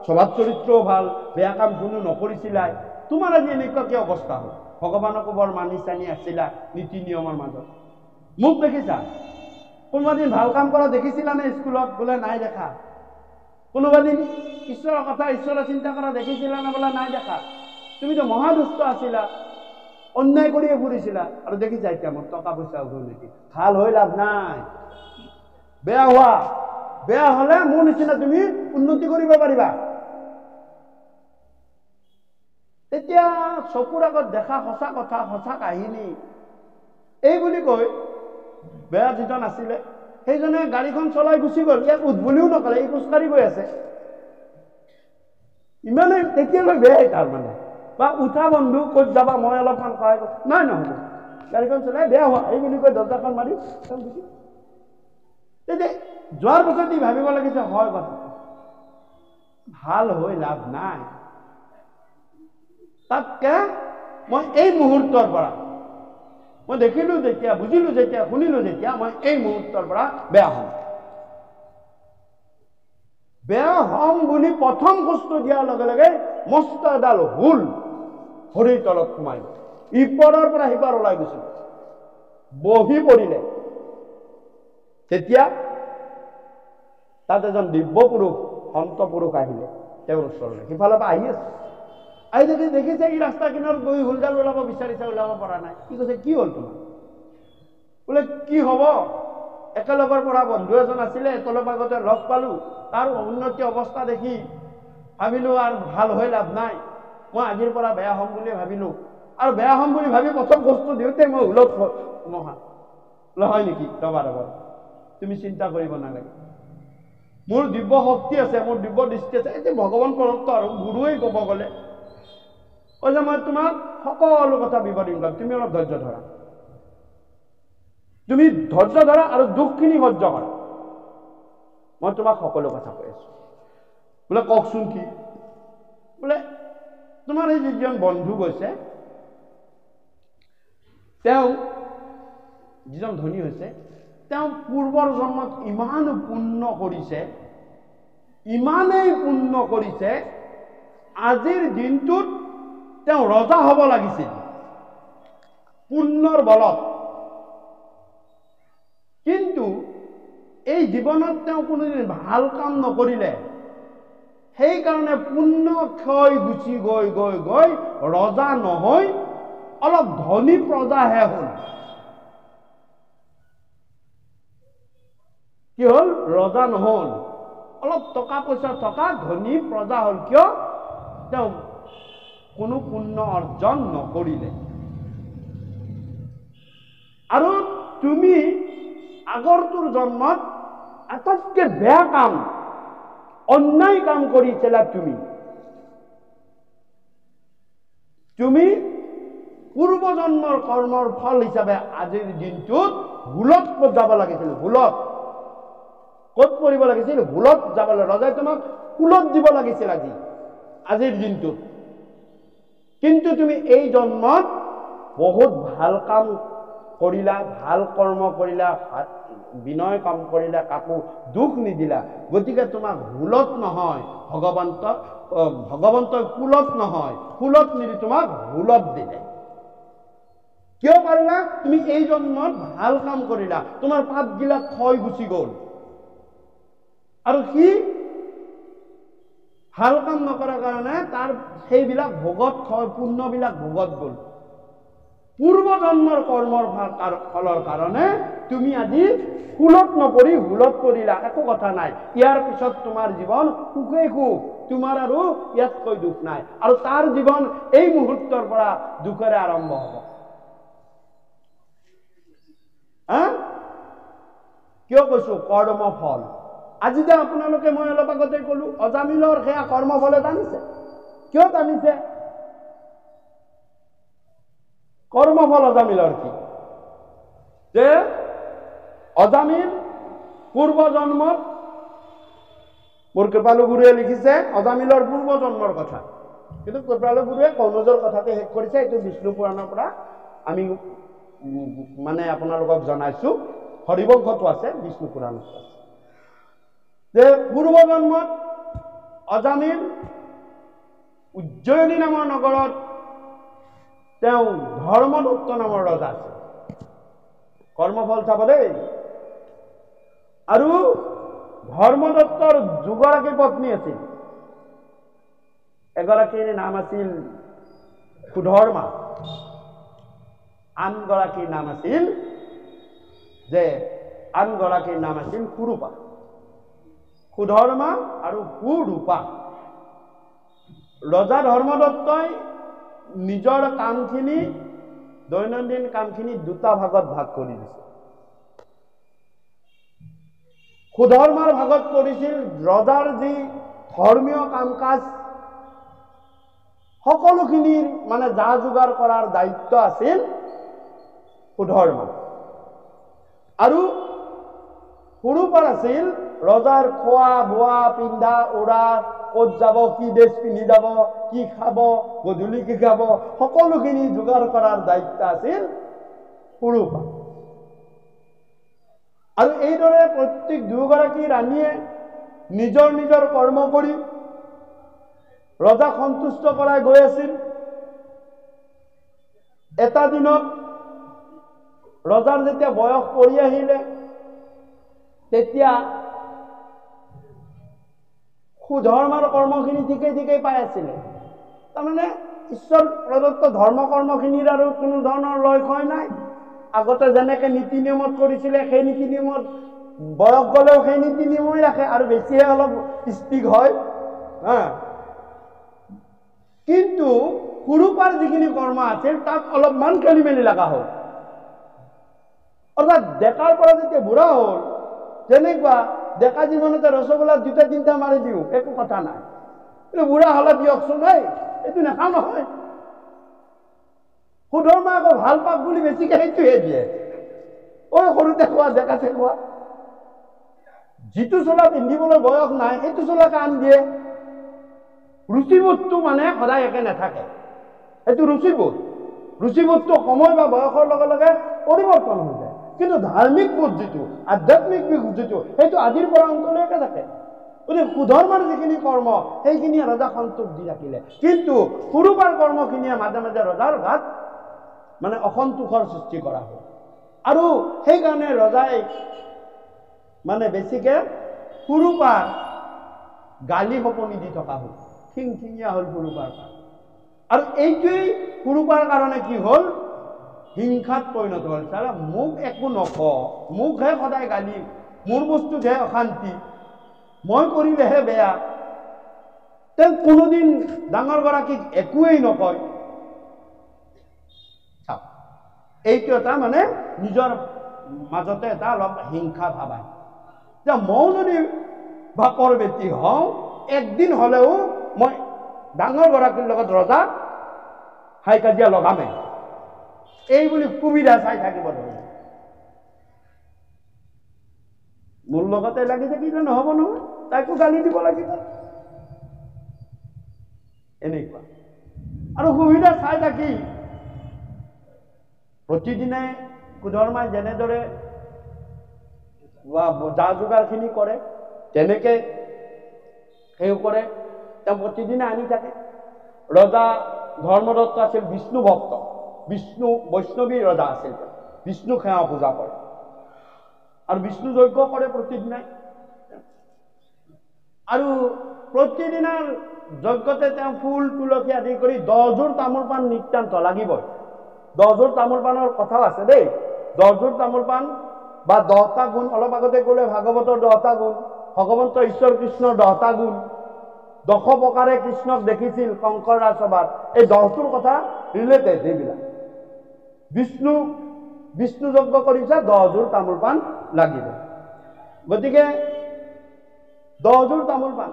স্বভাৱ চৰিত্ৰও ভাল, বেয়া কাম কোনো নকৰিছিলাই, তোমাৰ আজি এনেকুৱা কি অৱস্থা হ'ল? ভগৱানকো বৰ মানি চানি আছিলা নীতি নিয়মৰ মাজত। মোক দেখিছা? কোনোবা দিন ভাল কাম কৰা দেখিছিলানে স্কুলত? বোলে নাই দেখা। কোনোবা দিন ঈশ্বৰৰ কথা, ঈশ্বৰৰ চিন্তা কৰা দেখিছিলানে? বোলে নাই দেখা। তুমিতো মহাদুষ্ট আছিলা, অন্যায় কৰিয়ে ফুৰিছিলা, আৰু দেখিছা এতিয়া মোৰ টকা পইচা উভৈনদী। ভাল হৈ লাভ নাই, বেয়া হলে মোৰ নিচিনা তুমি উন্নতি কৰিব পাৰিবা। তেতিয়া চকুৰ আগত দেখা সঁচা কথা, সঁচা কাহিনী এই বুলি কৈ বেয়া যিজন আছিলে সেইজনে গাড়ীখন চলাই গুচি গ'ল। ইয়াক উদ্ভুলিও নকলে, এই খোজকাঢ়ি গৈ আছে। ইমানেই তেতিয়ালৈ বেয়াই তাৰমানে, বা উঠা বন্ধু ক'ত যাবা, মই অলপমান সহায় কৰোঁ, নাই নহ'ব, গাড়ীখন চলাই বেয়া হোৱা এই বুলি কৈ দৰজাখন মাৰি গুচি। তেতিয়া যোৱাৰ পাছত ই ভাবিব লাগিছে, হয় কথা, ভাল হৈ লাভ নাই, তাতকে মই এই মুহূৰ্তৰ পৰা, মই দেখিলো যেতিয়া, বুজিলো যেতিয়া, শুনিলো যেতিয়া, মই এই মুহূৰ্তৰ পৰা বেয়া হম বুলি প্ৰথম খোজটো দিয়াৰ লগে লগে মস্ত এডাল হুল ভৰিৰ তলত সোমাই গ'ল। ইপাৰৰ পৰা সিপাৰ ওলাই গৈছিল, বহি পৰিলে। তেতিয়া তাত এজন দিব্য পুৰুষ, সন্ত পুৰুষ আহিলে তেওঁৰ ওচৰলৈ। সিফালৰ পৰা আহি আছে, আহি দেখি দেখিছে ই ৰাস্তা কিনাৰত গৈ হুলডাল ওলাব বিচাৰিছে, ওলাব পৰা নাই। কি কৈছে, কি হ'ল তোমাৰ? বোলে কি হ'ব, একেলগৰ পৰা বন্ধু এজন আছিলে, তলপ আগতে লগ পালোঁ, তাৰ উন্নতি অৱস্থা দেখি ভাবিলোঁ আৰু ভাল হৈ লাভ নাই, মই আজিৰ পৰা বেয়া হ'ম বুলি ভাবিলোঁ, আৰু বেয়া হ'ম বুলি ভাবি প্ৰথম বস্তু দিওঁতে মই হুলত মহা হয় নেকি? ৰবা ৰবা, তুমি চিন্তা কৰিব নালাগে, মোৰ দিব্য শক্তি আছে, মোৰ দিব্য দৃষ্টি আছে, এতিয়া ভগৱান প্ৰদত্ত আৰু গুৰুৱেই ক'ব গ'লে যে মই তোমাক সকলো কথা বিৱৰিম, তুমি অলপ ধৈৰ্য ধৰা, তুমি ধৈৰ্য ধৰা আৰু দুখখিনি সহ্য কৰা, মই তোমাক সকলো কথা কৈ আছো। বোলে কওকচোন কি? বোলে তোমাৰ এই যিজন বন্ধু গৈছে, তেওঁ যিজন ধনী হৈছে, তেওঁ পূৰ্বৰ জন্মত ইমান পুণ্য কৰিছে, ইমানেই পুণ্য কৰিছে, আজিৰ দিনটোত তেওঁ ৰজা হ'ব লাগিছিল পুণ্যৰ বলত, কিন্তু এই জীৱনত তেওঁ কোনোদিন ভাল কাম নকৰিলে, সেইকাৰণে পুণ্য ক্ষয় গুচি গৈ গৈ গৈ ৰজা নহয় অলপ ধনী প্ৰজাহে হ'ল। কি হ'ল? ৰজা নহল, অলপ টকা পইচা থকা ধনী প্ৰজা হ'ল। কিয়? তেওঁ কোনো পুণ্য অৰ্জন নকৰিলে। আৰু তুমি আগৰটোৰ জন্মত আটাইতকৈ বেয়া কাম, অন্যায় কাম কৰিছিলা, তুমি পূৰ্বজন্মৰ কৰ্মৰ ফল হিচাপে আজিৰ দিনটোত ভুলত যাব লাগিছিল, ভুলত ক'ত পৰিব লাগিছিল? ভুলত যাব লাগে। ৰজাই তোমাক ফুলত দিব লাগিছিল আজিৰ দিনটোত, কিন্তু তুমি এই জন্মত বহুত ভাল কাম কৰিলা, ভাল কৰ্ম কৰিলা, বিনয় কাম কৰিলা, কাকো দুখ নিদিলা, গতিকে তোমাক ভুলত নহয় ভগৱন্তই ফুলত নহয়, ফুলত নিদি তোমাক ভুলত দিলে। কিয় পাৰিলা? তুমি এই জন্মত ভাল কাম কৰিলা, তোমাৰ পাপগিলা ক্ষয় গুচি গ'ল, আৰু সি ভাল কাম নকৰাৰ কাৰণে তাৰ সেইবিলাক ভোগত ক্ষয়, পুণ্যবিলাক ভোগত গ'ল। পূৰ্বজন্মৰ কৰ্মৰ ফলৰ কাৰণে তুমি আজি ফুলত নপৰি হুলত পৰিলা, একো কথা নাই, ইয়াৰ পিছত তোমাৰ জীৱন সুখেই সুখ, তোমাৰ আৰু ইয়াতকৈ দুখ নাই, আৰু তাৰ জীৱন এই মুহূৰ্তৰ পৰা দুখেৰে আৰম্ভ হ'ব। কিয় কৈছো? কৰ্মফল। আজি যে আপোনালোকে, মই অলপ আগতে কলো, অজামিলৰ সেয়া কৰ্মফলে টানিছে। কিয় টানিছে? কৰ্মফল অজামিলৰ কি? যে অজামিল পূৰ্বজন্মত, মোৰ কৃপালু গুৰুৱে লিখিছে অজামিলৰ পূৰ্বজন্মৰ কথা, কিন্তু কৃপালু গুৰুৱে কনৌজৰ কথাতে শেষ কৰিছে। এইটো বিষ্ণু পুৰাণৰ পৰা আমি মানে আপোনালোকক জনাইছো, হৰিবংশতো আছে, বিষ্ণু পুৰাণতো আছে, যে পূৰ্বজন্মত অজামিল উজ্জয়িনী নামৰ নগৰত তেওঁ ধৰ্মদত্ত নামৰ ৰজা আছে। কৰ্মফল চাব দেই। আৰু ধৰ্মদত্তৰ দুগৰাকী পত্নী আছিল, এগৰাকীৰ নাম আছিল সুধৰ্মা, আনগৰাকীৰ নাম আছিল সুৰূপা। সুধৰ্মা আৰু সুৰূপা। ৰজা ধৰ্মদত্তই নিজৰ কামখিনি, দৈনন্দিন কামখিনি দুটা ভাগত ভাগ কৰি দিছে। সুধৰ্মাৰ ভাগত কৰিছিল ৰজাৰ যি ধৰ্মীয় কাম কাজ, সকলোখিনিৰ মানে যা যোগাৰ কৰাৰ দায়িত্ব আছিল সুধৰ্মা। আৰু সুৰূপাৰ আছিল ৰজাৰ খোৱা বোৱা, পিন্ধা উৰা, ক'ত যাব, কি ড্ৰেছ পিন্ধি যাব, কি খাব, গধূলি কি খাব, সকলোখিনি যোগাৰ কৰাৰ দায়িত্ব আছিল সুৰূপা। আৰু এইদৰে প্ৰত্যেক দুয়োগৰাকী ৰাণীয়ে নিজৰ নিজৰ কৰ্ম কৰি ৰজাক সন্তুষ্ট কৰাই গৈ আছিল। এটা দিনত ৰজাৰ যেতিয়া বয়স পৰি আহিলে, তেতিয়া সুধৰ্মাৰ কৰ্মখিনি ঠিকেই ঠিকেই পাই আছিলে, তাৰমানে ঈশ্বৰ প্ৰদত্ত ধৰ্ম কৰ্মখিনিৰ আৰু কোনো ধৰণৰ লয় ক্ষয় নাই। আগতে যেনেকে নীতি নিয়মত কৰিছিলে সেই নীতি নিয়মত বয়স গ'লেও সেই নীতি নিয়মেই ৰাখে, আৰু বেছিহে অলপ স্পিক হয়। কিন্তু সৰুপাৰ যিখিনি কৰ্ম আছিল তাত অলপমান খেলি মেলি লগা হ'ল। অৰ্থাৎ ডেকাৰ পৰা যেতিয়া বুঢ়া হ'ল, যেনেকুৱা ডেকা জীৱনতে ৰসগোল্লা 2-3টা মাৰি দিওঁ, একো কথা নাই। কিন্তু বুঢ়া হ'লে দিয়কচোন, এইটো নাখাওঁ নহয়। সুধৰ মা আকৌ ভাল পাক বুলি বেছিকে সেইটোহে দিয়ে। সৰুতে খোৱা, ডেকাতে খোৱা। যিটো চোলা পিন্ধিবলৈ বয়স নাই সেইটো চোলাকে আন দিয়ে। ৰুচিবোধটো মানে সদায় একে নাথাকে, সেইটো ৰুচিবোধ। ৰুচিবোধটো সময় বা বয়সৰ লগে লগে পৰিৱৰ্তন হৈ যায়। কিন্তু ধাৰ্মিক বোধ যিটো, আধ্যাত্মিক বোধ যিটো, সেইটো আজিৰ পৰা অন্তলৈকে থাকে। গতিকে সুধৰ্মাৰ যিখিনি কৰ্ম সেইখিনিয়ে ৰজা সন্তোষ দি ৰাখিলে। কিন্তু সৰুপাৰ কৰ্মখিনিয়ে মাজে মাজে ৰজাৰ গাত মানে অসন্তোষৰ সৃষ্টি কৰা হ'ল। আৰু সেইকাৰণে ৰজাই মানে বেছিকে সৰুপাৰ গালি সপনি দি থকা হ'ল, খিংখিঙীয়া হ'ল সৰুপাৰ। আৰু এইটোৱেই সৰুপাৰ কাৰণে কি হ'ল, হিংসাত পৰিণত হ'ল। চালা মোক একো নকওঁ, মোকহে সদায় গালি, মোৰ বস্তুতহে অশান্তি, মই কৰিলেহে বেয়া। তেওঁ কোনোদিন ডাঙৰ গৰাকীক একোৱেই নকয়। এইটো এটা মানে নিজৰ মাজতে এটা অলপ হিংসা ভাৱ আহে যে মই যদি বাপৰ বেটি হওঁ, একদিন হলেও মই ডাঙৰ গৰাকীৰ লগত ৰজাক হাই কাজিয়া লগামে, এই বুলি সুবিধা চাই থাকিব ধৰিলে। মোৰ লগতে লাগি থাকিলে নহব নহয়, তাইকো গালি দিব লাগিব, এনেকুৱা। আৰু সুবিধা চাই থাকি প্ৰতিদিনে সুধৰ্মাই যেনেদৰে যা যোগাৰখিনি কৰে তেনেকে সেই কৰে, তেওঁ প্ৰতিদিনে আনি থাকে। ৰজা ধৰ্মদত্ত আছিল বিষ্ণু ভক্ত, বিষ্ণু বৈষ্ণৱী ৰজা আছিল। বিষ্ণু সেৱা পূজা কৰে আৰু বিষ্ণু যজ্ঞ কৰে প্ৰতিদিনাই। আৰু প্ৰতিদিনাৰ যজ্ঞতে তেওঁ ফুল তুলসী আদি কৰি 10 যোৰ তামোল পাণ নিত্যান্ত লাগিবই। 10 যোৰ তামোল পাণৰ কথাও আছে দেই। 10 যোৰ তামোল পাণ বা 10টা গুণ, অলপ আগতে ক'লে ভাগৱতৰ 10টা গুণ, ভগৱন্ত ঈশ্বৰ কৃষ্ণৰ 10টা গুণ, 10 প্ৰকাৰে কৃষ্ণক দেখিছিল শংকৰ ৰাজসভাত, এই 10টোৰ কথা ৰিলেটেড এইবিলাক। বিষ্ণু যজ্ঞ কৰিছে, 10 যোৰ তামোল পাণ লাগিব। গতিকে 10 যোৰ তামোল পাণ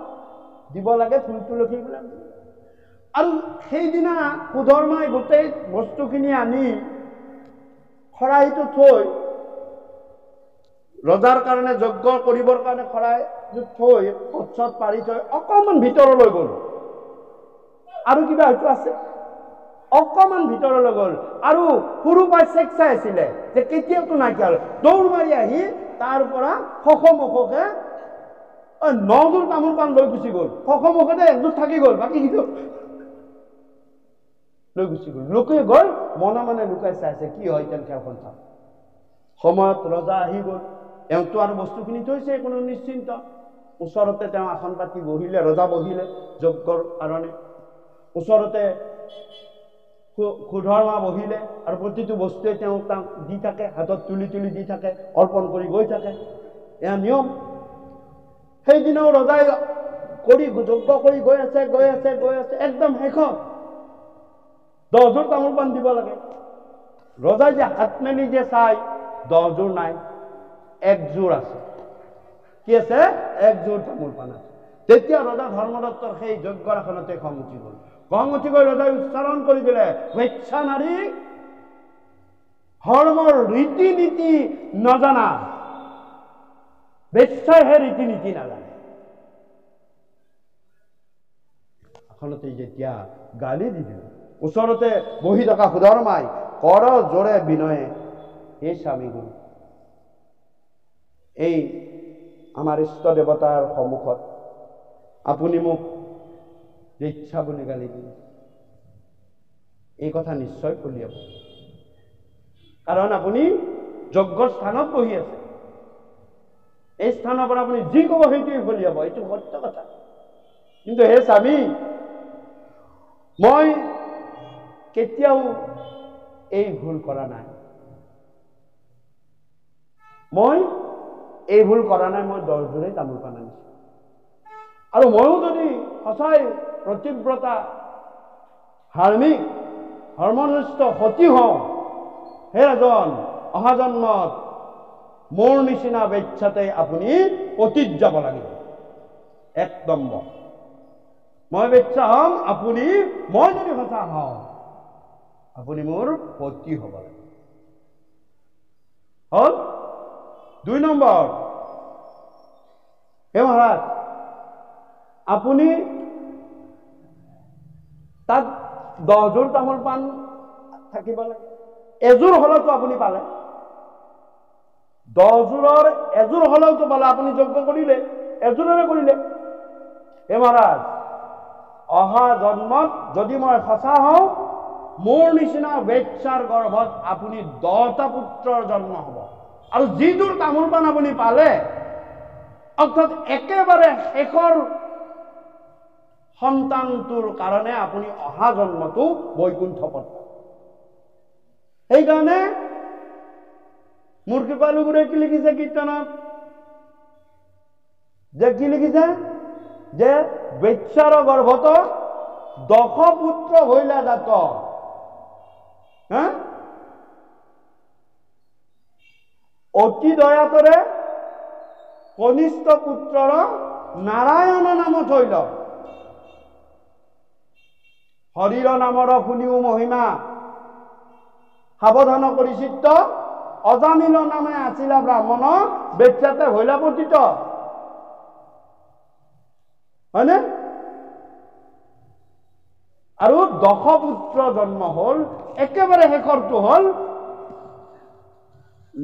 দিব লাগে, ফুল তুলসী বিলাক। আৰু সেইদিনা সুধৰ্মাই গোটেই বস্তুখিনি আনি খৰাহিটো থৈ, ৰজাৰ কাৰণে যজ্ঞ কৰিবৰ কাৰণে খৰাহিটো থৈ, কচত পাৰি থৈ অকণমান ভিতৰলৈ গ'ল। আৰু কিবা হয়তো আছে, অকণমান ভিতৰলৈ গ'ল। আৰু সৰুপাই চেক চাই আছিলে যে কেতিয়াওতো নাইকিয়া হ'ল। দৌৰ মাৰি আহি তাৰ পৰা সখমুখকে 9 যোৰ তামোল পাণ লৈ গুচি গ'ল। সখমুখতে 1 যোৰ থাকি গ'ল, বাকী লৈ গুচি গ'ল। লোকে গৈ মনে মনে লুকাই চাইছে কি হয় খেলখন চাম। সময়ত ৰজা আহি গ'ল, তেওঁতো আৰু বস্তুখিনি থৈছে কোনো নিশ্চিন্ত। ওচৰতে তেওঁ আসন পাতি বহিলে, ৰজা বহিলে যজ্ঞৰ কাৰণে। ওচৰতে সুধৰ্মা বহিলে আৰু প্ৰতিটো বস্তুৱে তেওঁ তাক দি থাকে, হাতত তুলি তুলি দি থাকে, অৰ্পণ কৰি গৈ থাকে। এয়া নিয়ম। সেইদিনাও ৰজাই কৰি যজ্ঞ কৰি গৈ আছে, একদম শেষত 10 যোৰ তামোল পাণ দিব লাগে। ৰজাই যে হাত মেলি যে চাই, 10 যোৰ নাই, 1 যোৰ আছে। কি আছে? 1 যোৰ তামোল পাণ আছে। তেতিয়া ৰজা ধৰ্মদত্তৰ সেই যজ্ঞৰ আসনতে খং উঠি গ'ল। খং উঠি গৈ ৰজাই উচ্চাৰণ কৰি দিলে, বেচ্ছা নাৰী, ধৰ্মৰ ৰীতি নীতি নজনা, বেচ্ছাইহে ৰীতি নীতি নাজানে। আসনতে যেতিয়া গালি দি দিলে, ওচৰতে বহি থকা সুধৰ্মাই কৰ জোৰে বিনয়ে, হে স্বামী গুৰু, এই আমাৰ ইষ্ট দেৱতাৰ সন্মুখত আপুনি মোক বেচ্ছা বুলি গালি দিলে, এই কথা নিশ্চয় ফলিয়াব। কাৰণ আপুনি যজ্ঞৰ স্থানত বহি আছে, এই স্থানৰ পৰা আপুনি যি ক'ব সেইটোৱে ফলিয়াব, এইটো সত্য কথা। কিন্তু হে স্বামী, মই কেতিয়াও এই ভুল কৰা নাই, মই এই ভুল কৰা নাই। মই 10 জোৰে তামোল পাণ আনিছোঁ। আৰু ময়ো যদি সঁচাই প্ৰতিব্ৰতা ধাৰ্মিক ধৰ্মনিষ্ঠ সতী হওঁ, হে ৰাজন, অহা জন্মত মোৰ নিচিনা বেচ্ছাতে আপুনি পতিত যাব লাগিব। 1 নম্বৰ, মই বেচ্ছা হম, আপুনি, মই যদি সঁচা হওঁ, আপুনি মোৰ পতি হ'ব লাগিব। হল। 2 নম্বৰ, হে মহাৰাজ, আপুনি তাত 10 জোৰ তামোল পাণ থাকিব লাগে। এযোৰ হলেতো আপুনি পালে, 10 জোৰৰ এযোৰ হলেওতো পালে, আপুনি যজ্ঞ কৰিলে, এযোৰেৰে কৰিলে। হে মহাৰাজ, অহা জন্মত যদি মই সঁচা হওঁ, মোৰ নিচিনা বেচ্ছাৰ গৰ্ভত আপুনি 10টা পুত্ৰৰ জন্ম হ'ব। আৰু যিযোৰ তামোল পাণ আপুনি পালে, অৰ্থাৎ একেবাৰে শেষৰ সন্তানটোৰ কাৰণে আপুনি অহা জন্মটো বৈকুণ্ঠ পাব। সেইকাৰণে মোৰ কৃপালুগুৰুৱে কি লিখিছে কীৰ্তনত, যে কি লিখিছে, যে বেচ্ছাৰ গৰ্ভত 10 পুত্ৰ হইলা জাত, অতি দয়াতৰে কনিষ্ঠ পুত্ৰৰ নাৰায়ণ নাম থৈল, হৰিৰ নামৰ শুনিও মহিমা, সাৱধান কৰি চিত্ত, অজামিল নামে আছিলা ব্ৰাহ্মণ, বেচ্ছাতে হইলা পতিত। হয়নে? আৰু 10 পুত্ৰ জন্ম হল, একেবাৰে শেষৰটো হল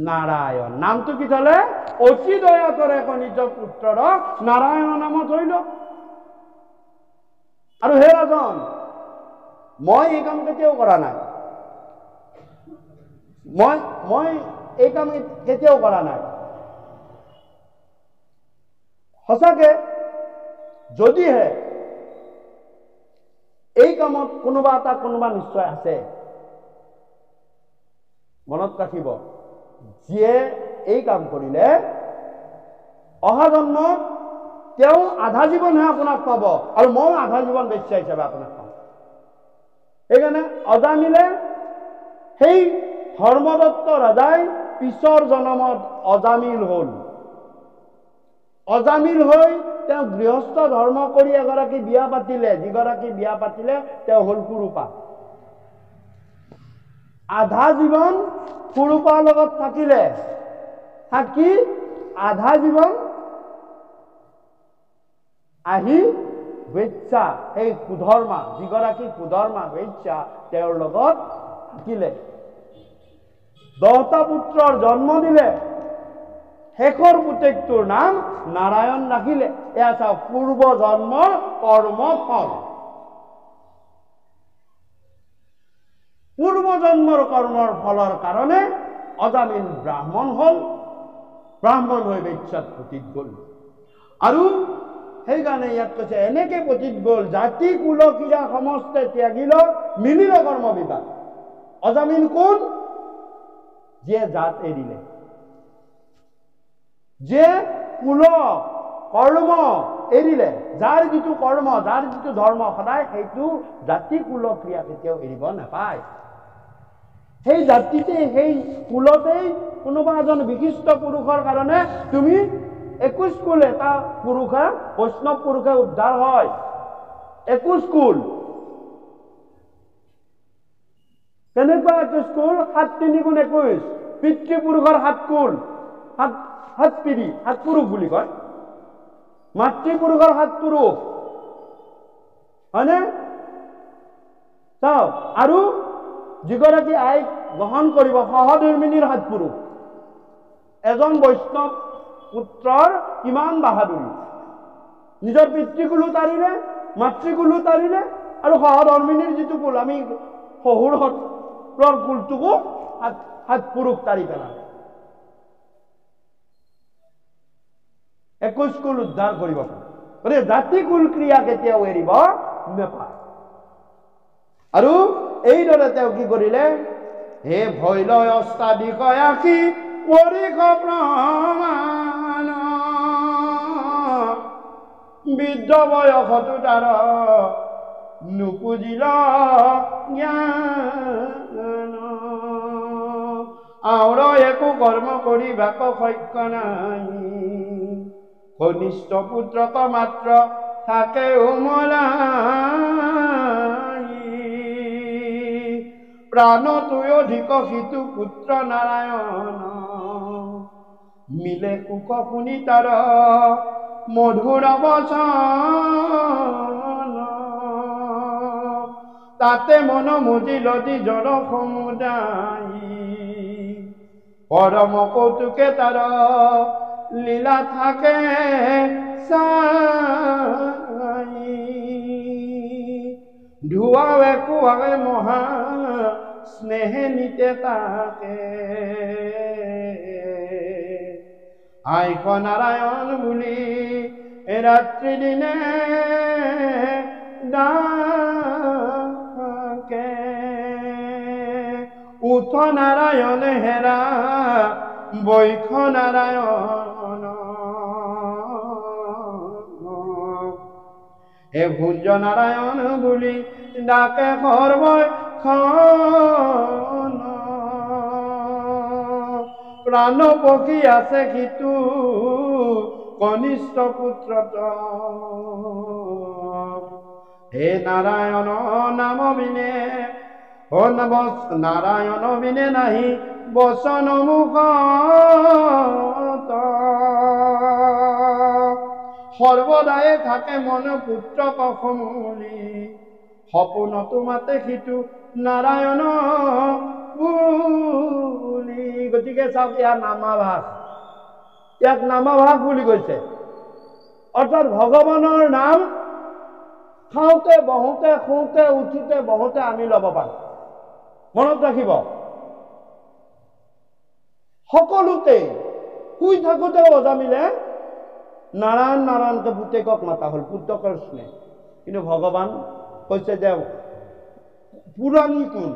নাৰায়ণ। নামটো কি থলে? অতি দয়াতৰে কনিষ্ঠ পুত্ৰৰ নাৰায়ণ নাম থৈল। আৰু হে ৰাজন, মই এই কাম কেতিয়াও কৰা নাই, মই এই কাম কেতিয়াও কৰা নাই। সঁচাকে যদিহে এই কামত কোনোবা নিশ্চয় আছে, মনত ৰাখিব, যিয়ে এই কাম কৰিলে অহা জন্মত তেওঁ আধা জীৱনহে আপোনাক পাব, আৰু মই আধা জীৱন বেচ্ছা হিচাপে আপোনাক পাম। সেইকাৰণে অজামিলে সেই ধৰ্মদত্ত ৰজাই পিছৰ জন্মত অজামিল হল। অজামিল হৈ তেওঁ গৃহস্থ ধৰ্ম কৰি এগৰাকী বিয়া পাতিলে, যিগৰাকী বিয়া পাতিলে তেওঁ হল কুৰূপা। আধা জীৱন কুৰূপাৰ লগত থাকিলে, থাকি আধা জীৱন আহি বেচ্ছা, সেই কুধৰ্মা, যিগৰাকী কুধৰ্মা বেচ্ছা, তেওঁৰ লগত থাকিলে, 10টা পুত্ৰৰ জন্ম দিলে, শেষৰ পুতেকটোৰ নাম নাৰায়ণ ৰাখিলে। এয়া চাওক, পূৰ্ব জন্মৰ কৰ্ম ফল। পূৰ্ব জন্মৰ কৰ্মৰ ফলৰ কাৰণে অজামিল ব্ৰাহ্মণ হল, ব্ৰাহ্মণ হৈ বেচ্ছাত পতিত গল। আৰু সেইকাৰণে ইয়াত কৈছে, এনেকে পতিত গল, জাতি কুল ক্ৰীড়া সমস্তে ত্যাগিল, মিলিল কৰ্ম বিভাগ। অজামিল কোন? যে জাত এৰিলে, যে কুল কৰ্ম এৰিলে, যাৰ যিটো কৰ্ম, যাৰ যিটো ধৰ্ম, সদায় সেইটো জাতি কুল ক্ৰিয়া কেতিয়াও এৰিব নাপায়। সেই জাতিতে, সেই কুলতেই কোনোবা এজন বিশিষ্ট পুৰুষৰ কাৰণে তুমি 21 কুল এটা পুৰুষে, বৈষ্ণৱ পুৰুষে উদ্ধাৰ হয়। 21 কুল। কেনেকুৱা 21 কুল? 7 3 গুণ 21। পিতৃপুৰুষৰ 7 কুল, 7 পিঢ়ি, 7 পুৰুষ বুলি কয়। মাতৃপুৰুষৰ 7 পুৰুষ, হয়নে? চাওক, আৰু যিগৰাকী আইক গ্ৰহণ কৰিব, সহধৰ্মিনীৰ 7 পুৰুষ। এজন বৈষ্ণৱ পুত্ৰৰ কিমান বাহাদুৰি, নিজৰ পিতৃকুলো তাৰিলে, মাতৃকুলো তাৰিলে, আৰু সহধৰ্মিনীৰ যিটো কুল, আমি শহুৰৰ কুলটোকো 7 পুৰুষ তাৰি পেলালে। 21 কুল উদ্ধাৰ কৰিব পাৰে। গতিকে জাতি কুল ক্ৰিয়া কেতিয়াও এৰিব নাপায়। আৰু এইদৰে তেওঁ কি কৰিলে, হে ভৈলয় অষ্টাদিশয় আশী পৰীষ প্ৰমাণ, বৃদ্ধ বয়সতো তাৰ নুপুজিল জ্ঞান, আওৰ একো কৰ্ম কৰিবাক সক্য নাই, কনিষ্ঠ পুত্ৰক মাত্ৰ থাকে উমলাই, প্ৰাণতৈ অধিক সিটো পুত্ৰ নাৰায়ণ, মিলে কুক শুনি তাৰ মধুৰ বচন, তাতে মন মুদিল দ্বিজৰ সমুদায়, পৰম কৌতুকে তাৰ লীলা থাকে চাই, ধুৱাৱে কুৱাৱে মহা স্নেহে নিতে তাকে, আইক নাৰায়ণ বুলি ৰাত্ৰি দিনে ডাকে, উঠ নাৰায়ণ হেৰা বৈখ নাৰায়ণ, হে ভুঞ্জ নাৰায়ণ বুলি ডাকে সৰ্বক্ষণ, প্ৰাণ পক্ষী আছে সিটো কনিষ্ঠ পুত্ৰত, হে নাৰায়ণ নাম বিনে নাৰায়ণ বিনে নাহি বচন মুখত, সৰ্বদায়ে থাকে মন পুত্ৰক সমূলি, সপোনতো মাতে সিটো নাৰায়ণ বুলি। গতিকে চাওক, ইয়াৰ নামাভাস, ইয়াক নামাভাস বুলি কৈছে। অৰ্থাৎ ভগৱানৰ নাম খাওঁতে বহোতে শুওঁতে উঠোতে বহোতে আমি ল'ব পাৰোঁ। মনত ৰাখিব, সকলোতে শুই থাকোতে অজামিলে নাৰায়ণ নাৰায়ণকে পুতেকক মাতা হ'ল, পুত্ৰকৰ স্নেহ। কিন্তু ভগৱান কৈছে যে পুৰাণী কোন,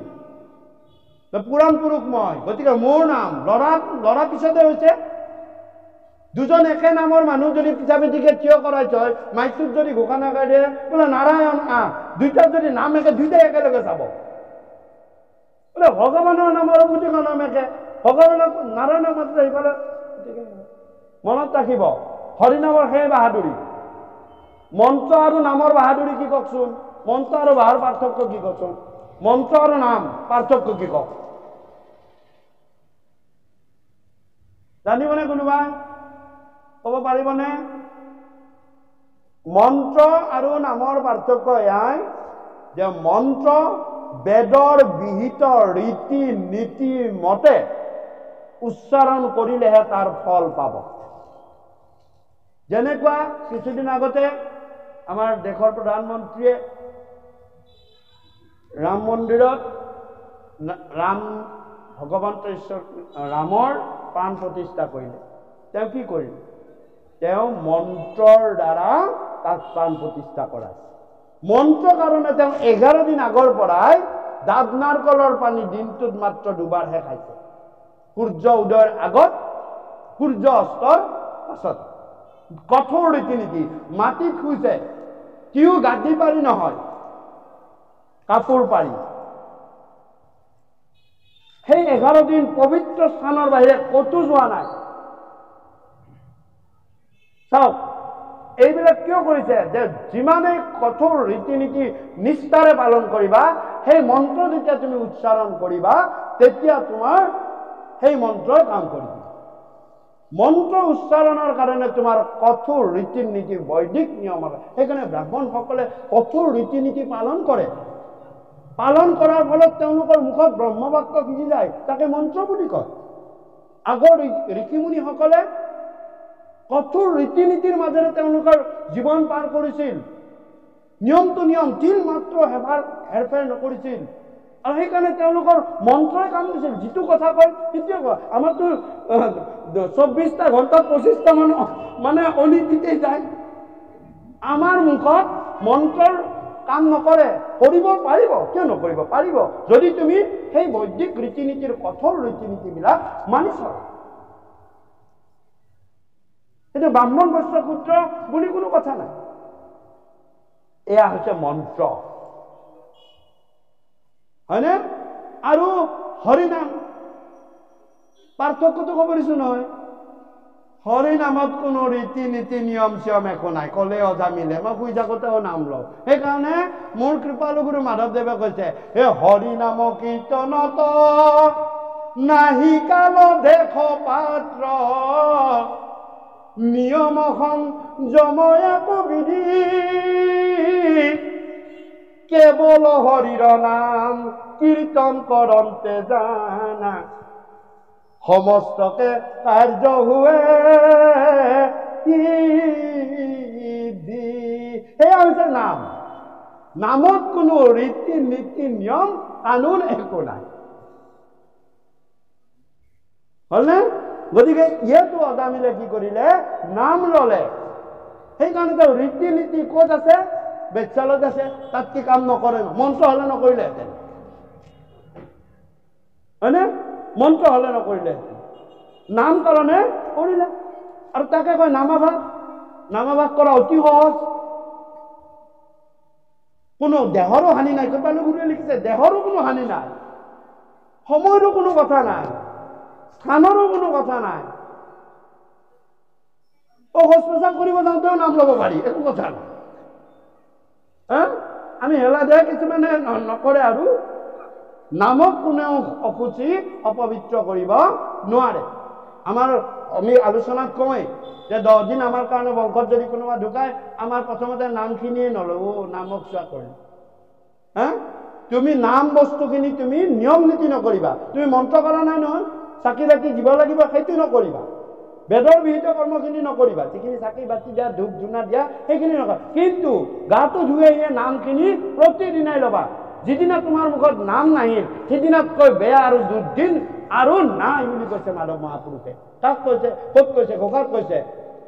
পুৰাণ পুৰুষ মই, গতিকে মোৰ নাম ল'ৰা পিছতে হৈছে। দুজন একে নামৰ মানুহ যদি পিছা পিঠিকে থিয় কৰাই থয়, মাইকটোত যদি ঘোষণা কৰি দিয়ে বোলে নাৰায়ণ দুইটাৰ যদি নাম একে, দুইটাই একেলগে চাব। বোলে ভগৱানৰ নামৰ পুতেকৰ নাম একে, ভগৱানক নাৰায়ণৰ মাত্ৰ সিফালে। মনত ৰাখিব, হৰিনামৰ সেই বাহাদুৰি, মন্ত্ৰ আৰু নামৰ বাহাদুৰি কি কওকচোন, মন্ত্ৰ আৰু বাহাৰ পাৰ্থক্য কি কওকচোন, মন্ত্ৰ আৰু নাম পাৰ্থক্য কি কওক, জানিবনে কোনোবা? ক'ব পাৰিবনে? মন্ত্ৰ আৰু নামৰ পাৰ্থক্য এয়াই যে মন্ত্ৰ বেদৰ বিহিত ৰীতি নীতি মতে উচ্চাৰণ কৰিলেহে তাৰ ফল পাব। যেনেকুৱা কিছুদিন আগতে আমাৰ দেশৰ প্ৰধানমন্ত্ৰীয়ে ৰাম মন্দিৰত ভগৱান ৰামৰ প্ৰাণ প্ৰতিষ্ঠা কৰিলে। তেওঁ কি কৰিলে? তেওঁ মন্ত্ৰৰ দ্বাৰা তাক প্ৰাণ প্ৰতিষ্ঠা কৰাইছে। মন্ত্ৰৰ কাৰণে তেওঁ 11 দিন আগৰ পৰাই ডাব নাৰকলৰ পানী দিনটোত মাত্ৰ দুবাৰহে খাইছে। সূৰ্য উদয়ৰ আগত, সূৰ্য অস্তৰ পাছত। কঠোৰ ৰীতি নীতি, মাটিত শুইছে, কিয় গাদি পাৰি নহয়, কাপোৰ পাৰি। সেই 11 দিন পবিত্ৰ স্থানৰ বাহিৰে ক'তো যোৱা নাই। চাওক, এইবিলাক কিয় কৰিছে? যে যিমানেই কঠোৰ ৰীতি নীতি নিষ্ঠাৰে পালন কৰিবা, সেই মন্ত্ৰ যেতিয়া তুমি উচ্চাৰণ কৰিবা, তেতিয়া তোমাৰ সেই মন্ত্ৰই কাম কৰিব। মন্ত্ৰ উচ্চাৰণৰ কাৰণে তোমাৰ কঠোৰ ৰীতি নীতি, বৈদিক নিয়ম আছে। সেইকাৰণে ব্ৰাহ্মণসকলে কঠোৰ ৰীতি নীতি পালন কৰে। পালন কৰাৰ ফলত তেওঁলোকৰ মুখত ব্ৰহ্মবাক্য সিজি যায়, তাকে মন্ত্ৰ বুলি কয়। আগৰ ঋষিমুনিসকলে কঠোৰ ৰীতি নীতিৰ মাজেৰে তেওঁলোকৰ জীৱন পাৰ কৰিছিল। নিয়মটো নিয়ম, তিল মাত্ৰ হেৰফেৰ নকৰিছিল। আৰু সেইকাৰণে তেওঁলোকৰ মন্ত্ৰই কাম দিছিল। যিটো কথা কয় সেইটোৱে কয়। আমাৰতো 24টা ঘণ্টাত 25টা মানে অনীতিতে যায়। আমাৰ মুখত মন্ত্ৰৰ কাম নকৰে। কৰিব পাৰিব, কিয় নকৰিব, পাৰিব যদি তুমি সেই বৈদিক ৰীতি নীতিৰ কঠোৰ ৰীতি নীতিবিলাক মানি চলা। কিন্তু ব্ৰাহ্মণ বৈশ্য শূদ্ৰ বুলি কোনো কথা নাই। এয়া হৈছে মন্ত্ৰ, হয়নে? আৰু হৰিনাম পাৰ্থক্যটো ক'ব দিছো নহয়। হৰিনামত কোনো ৰীতি নীতি নিয়ম চিয়ম একো নাই, ক'লে অজামিলে। মই শুই থাকোঁতেও নাম লওঁ। সেইকাৰণে মোৰ কৃপালু গুৰু মাধৱদেৱে কৈছে, এই হৰিনাম কীৰ্তনত নাহি কাল দেশ পাত্ৰ, নিয়ম সংযময়া বিধি, কেৱল হৰিৰ নাম কীৰ্তন কৰন্তে জানা, সমস্তকে কাৰ্য হুৱে সিদ্ধি। সেয়া হৈছে নাম। নামত কোনো ৰীতি নীতি নিয়ম কানুন একো নাই, হলনে? গতিকে ইয়াতো অজামিলে কি কৰিলে, নাম ললে। সেইকাৰণে তেওঁ ৰীতি নীতি ক'ত আছে, বেদশালত আছে। তাত কি কাম নকৰে? মন্ত্ৰ হলে নকৰিলেহেঁতেন, হয়নে? মন্ত্ৰ হলে নকৰিলেহেঁতেন, নামকৰণে কৰিলে। আৰু তাকে কয় নামাভাস। নামাভাস কৰা অতি সহজ, কোনো দেহৰো হানি নাই। কৃপালু গুৰুৱে লিখিছে, দেহৰো কোনো হানি নাই, সময়ৰো কোনো কথা নাই, স্থানৰো কোনো কথা নাই। শৌচ পেচাব কৰিব যাওঁতেও নাম ল'ব পাৰি, একো কথা নাই। আমি হেলা দে কিছুমানে নকৰে। আৰু নামক কোনেও অসুচি অপবিত্ৰ কৰিব নোৱাৰে। আমি আলোচনাত কওঁৱেই যে 10 দিন আমাৰ কাৰণে বংশত যদি কোনোবা ঢুকায়, আমাৰ প্ৰথমতে নামখিনিয়ে নলওঁ, নামক চোৱা কৰিম। তুমি নাম বস্তুখিনি তুমি নিয়ম নীতি নকৰিবা। তুমি মন্ত্ৰ কৰা নাই নহয়, চাকি বাতি দিব লাগিব, সেইটো নকৰিবা। বেদৰ বিহিত কৰ্মখিনি নকৰিবা, যিখিনি চাকি বাতি দিয়া, ধূপ ধূনা দিয়া, সেইখিনি নকৰা। কিন্তু গাটো ধুই আহিয়ে নামখিনি প্ৰতিদিনাই ল'বা। যিদিনা তোমাৰ মুখত নাম নাহিল, সিদিনাতকৈ বেয়া আৰু দুৰ্দিন আৰু নাই বুলি কৈছে মাধৱ মহাপুৰুষে। তাক কৈছে, ক'ত কৈছে? ঘোষাত কৈছে,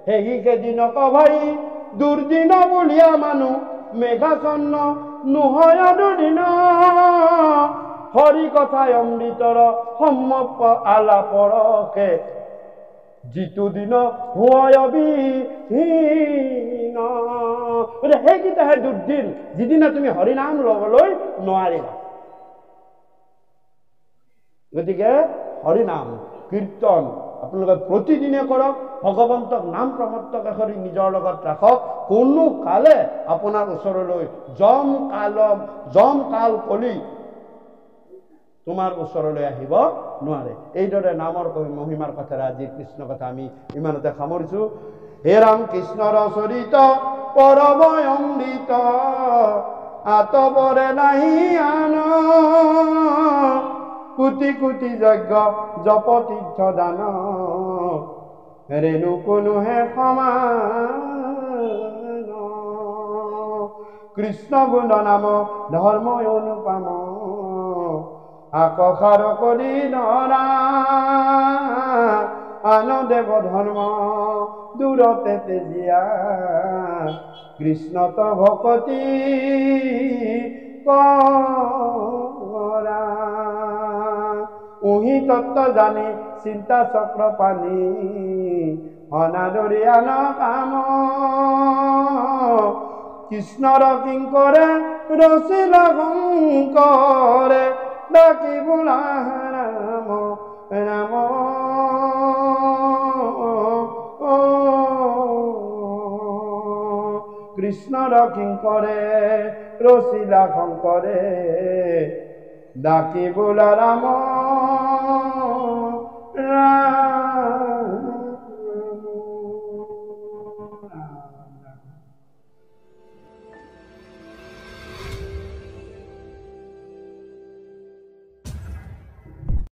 সেই কেইদিন ভাই দুৰ্দিন বুলিয়া মানুহ, মেঘাচন্ন নহয় দুদিন, হৰি কথাই অমৃতৰ সম্যক আলাপৰকে, যিটো দিন হয় অবিহীন। সেইকেইটাহে দুৰ্দিন, যিদিনা তুমি হৰিনাম ল'বলৈ নোৱাৰিবা। গতিকে হৰিনাম কীৰ্তন আপোনালোকে প্ৰতিদিনে কৰক। ভগৱন্তক নাম প্ৰমত্তক কৰি নিজৰ লগত ৰাখক। কোনো কালে আপোনাৰ ওচৰলৈ যম কাল কলি তোমাৰ ওচৰলৈ আহিব নোৱাৰে। এইদৰে নামৰ মহিমাৰ কথাৰে আজি কৃষ্ণ কথা আমি ইমানতে সামৰিছো। হে ৰাম কৃষ্ণৰ চৰিত পৰম অমৃত, আতবৰে নাহি আন, কোটি কোটি যজ্ঞ জপ তীৰ্থ দান, ৰেণু কোনো হে সমান, কৃষ্ণ গুণ নাম ধৰ্ম অনুপম, আকসাৰ কৰি নৰা, আন দেৱ ধৰ্ম দূৰতে তেজিয়া, কৃষ্ণত ভকতি কৰা, উহি তত্ত্ব জানি চিন্তা চক্ৰ পানী, অনাদৰি আন কাম, কৃষ্ণৰ কিংকৰে ৰচিল শংকৰে, ডাকি বোলা ৰাম ৰাম, কৃষ্ণৰ কিংকৰে ৰচিলা শংকৰে, ডাকি বোলা ৰাম ৰাম।